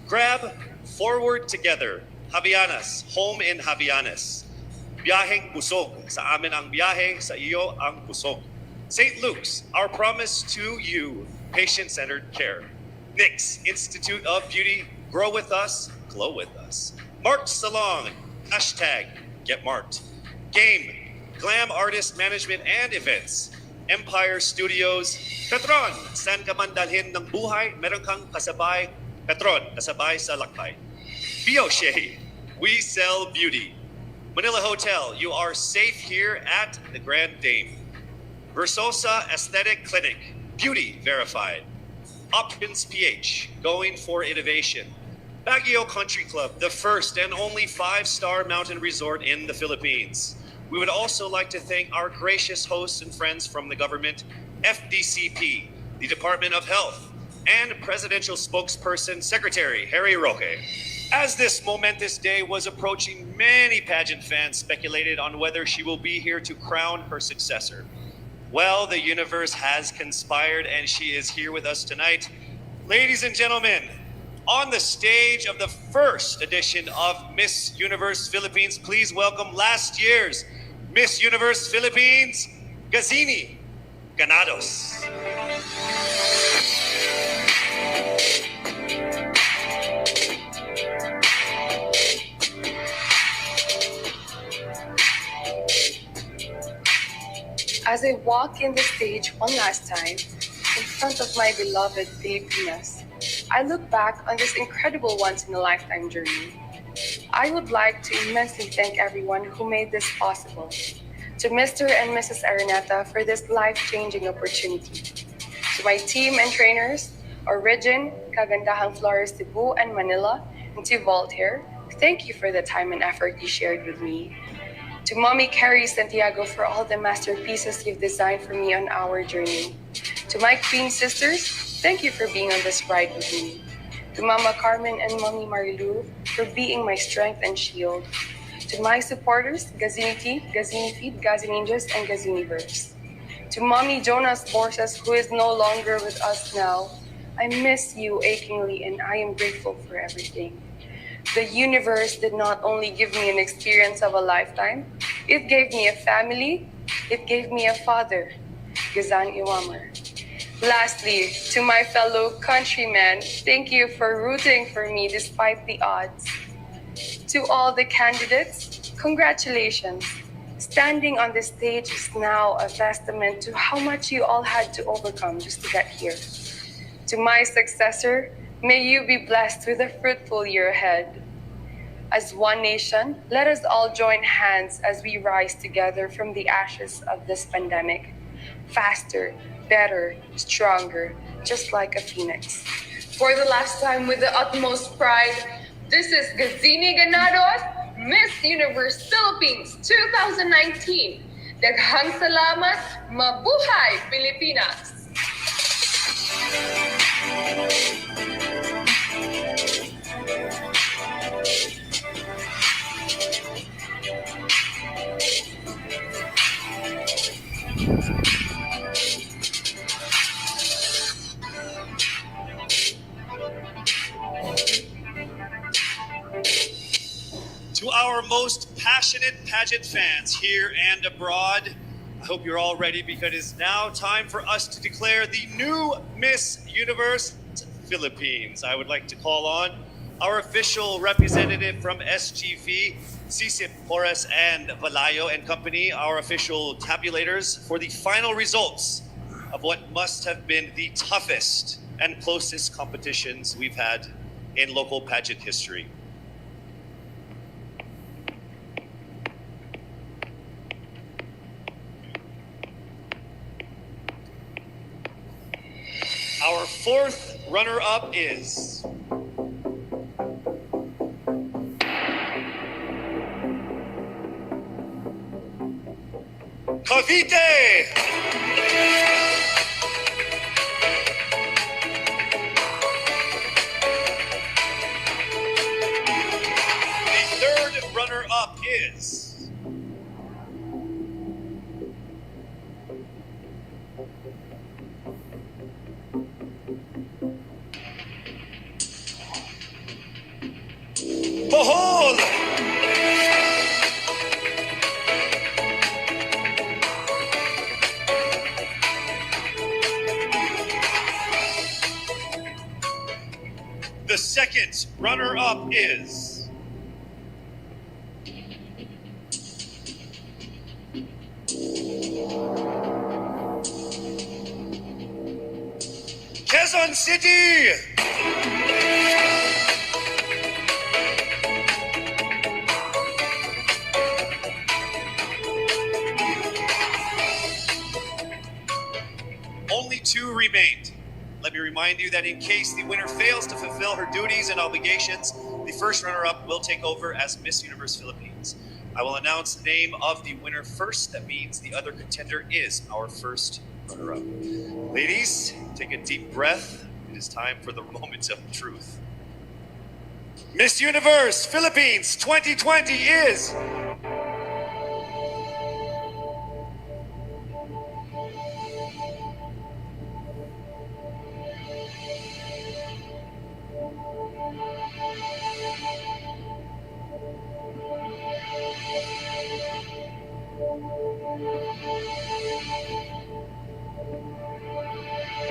Grab, forward together. Javianas, home in Javianas. Biyaheng busog, sa amin ang biyahe, sa iyo ang busog. St. Luke's, our promise to you, patient-centered care. NYX, Institute of Beauty, grow with us, glow with us. Marked Salon, hashtag Get Marked. Game, Glam Artist Management and Events. Empire Studios. Petron, saan ka man dalhin ng buhay, meron kang kasabay. Petron, kasabay sa lakbay. Bioshea, we sell beauty. Manila Hotel, you are safe here at the Grand Dame. Versosa Aesthetic Clinic, beauty verified. Options PH, going for innovation. Baguio Country Club, the first and only 5-star mountain resort in the Philippines. We would also like to thank our gracious hosts and friends from the government, FDCP, the Department of Health, and Presidential Spokesperson Secretary Harry Roque. As this momentous day was approaching, many pageant fans speculated on whether she will be here to crown her successor. Well, the universe has conspired and she is here with us tonight. Ladies and gentlemen, on the stage of the first edition of Miss Universe Philippines, please welcome last year's Miss Universe Philippines, Gazini Ganados. As I walk in the stage one last time, in front of my beloved Filipinas, I look back on this incredible once-in-a-lifetime journey. I would like to immensely thank everyone who made this possible. To Mr. and Mrs. Araneta for this life-changing opportunity. To my team and trainers, Origin, Kagandahang Flores Cebu and Manila, and to Voltaire, thank you for the time and effort you shared with me. To Mommy Carrie Santiago for all the masterpieces you've designed for me on our journey. To my Queen sisters, thank you for being on this ride with me. To Mama Carmen and Mommy Marilu for being my strength and shield. To my supporters, Gazini Tea, Gazini Feed, Gazininjas, and Gaziniverse. To Mommy Jonas Borsas, who is no longer with us now, I miss you achingly and I am grateful for everything. The universe did not only give me an experience of a lifetime, it gave me a family, it gave me a father, Gazan Iwamer. Lastly, to my fellow countrymen, thank you for rooting for me despite the odds. To all the candidates, congratulations. Standing on the stage is now a testament to how much you all had to overcome just to get here. To my successor, may you be blessed with a fruitful year ahead. As one nation, let us all join hands as we rise together from the ashes of this pandemic. Faster, better, stronger, just like a phoenix. For the last time with the utmost pride, this is Gazini Ganados, Miss Universe Philippines 2019. Daghang salamat, mabuhay Pilipinas! To our most passionate pageant fans here and abroad, I hope you're all ready because it is now time for us to declare the new Miss Universe Philippines. I would like to call on our official representative from SGV, Sisip Porras and Valayo and Company, our official tabulators for the final results of what must have been the toughest and closest competitions we've had in local pageant history. Our fourth runner-up is Cavite! The third runner-up is Bohol! The second runner-up is Quezon City! Only two remained. Let me remind you that in case the winner fails to fulfill her duties and obligations, the first runner-up will take over as Miss Universe Philippines. I will announce the name of the winner first. That means the other contender is our first runner-up. Ladies, take a deep breath. It is time for the moment of truth. Miss Universe Philippines 2020 is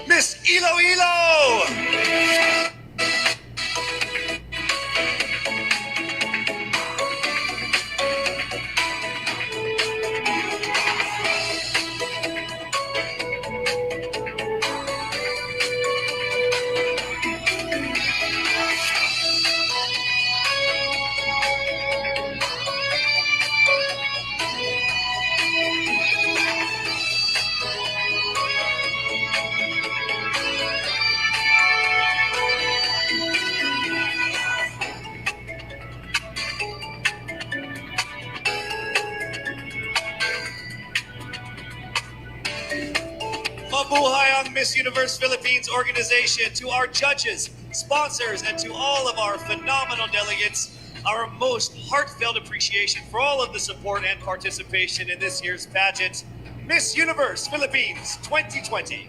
Miss Iloilo! Mabuhay ang Miss Universe Philippines organization. To our judges, sponsors, and to all of our phenomenal delegates, our most heartfelt appreciation for all of the support and participation in this year's pageant, Miss Universe Philippines 2020.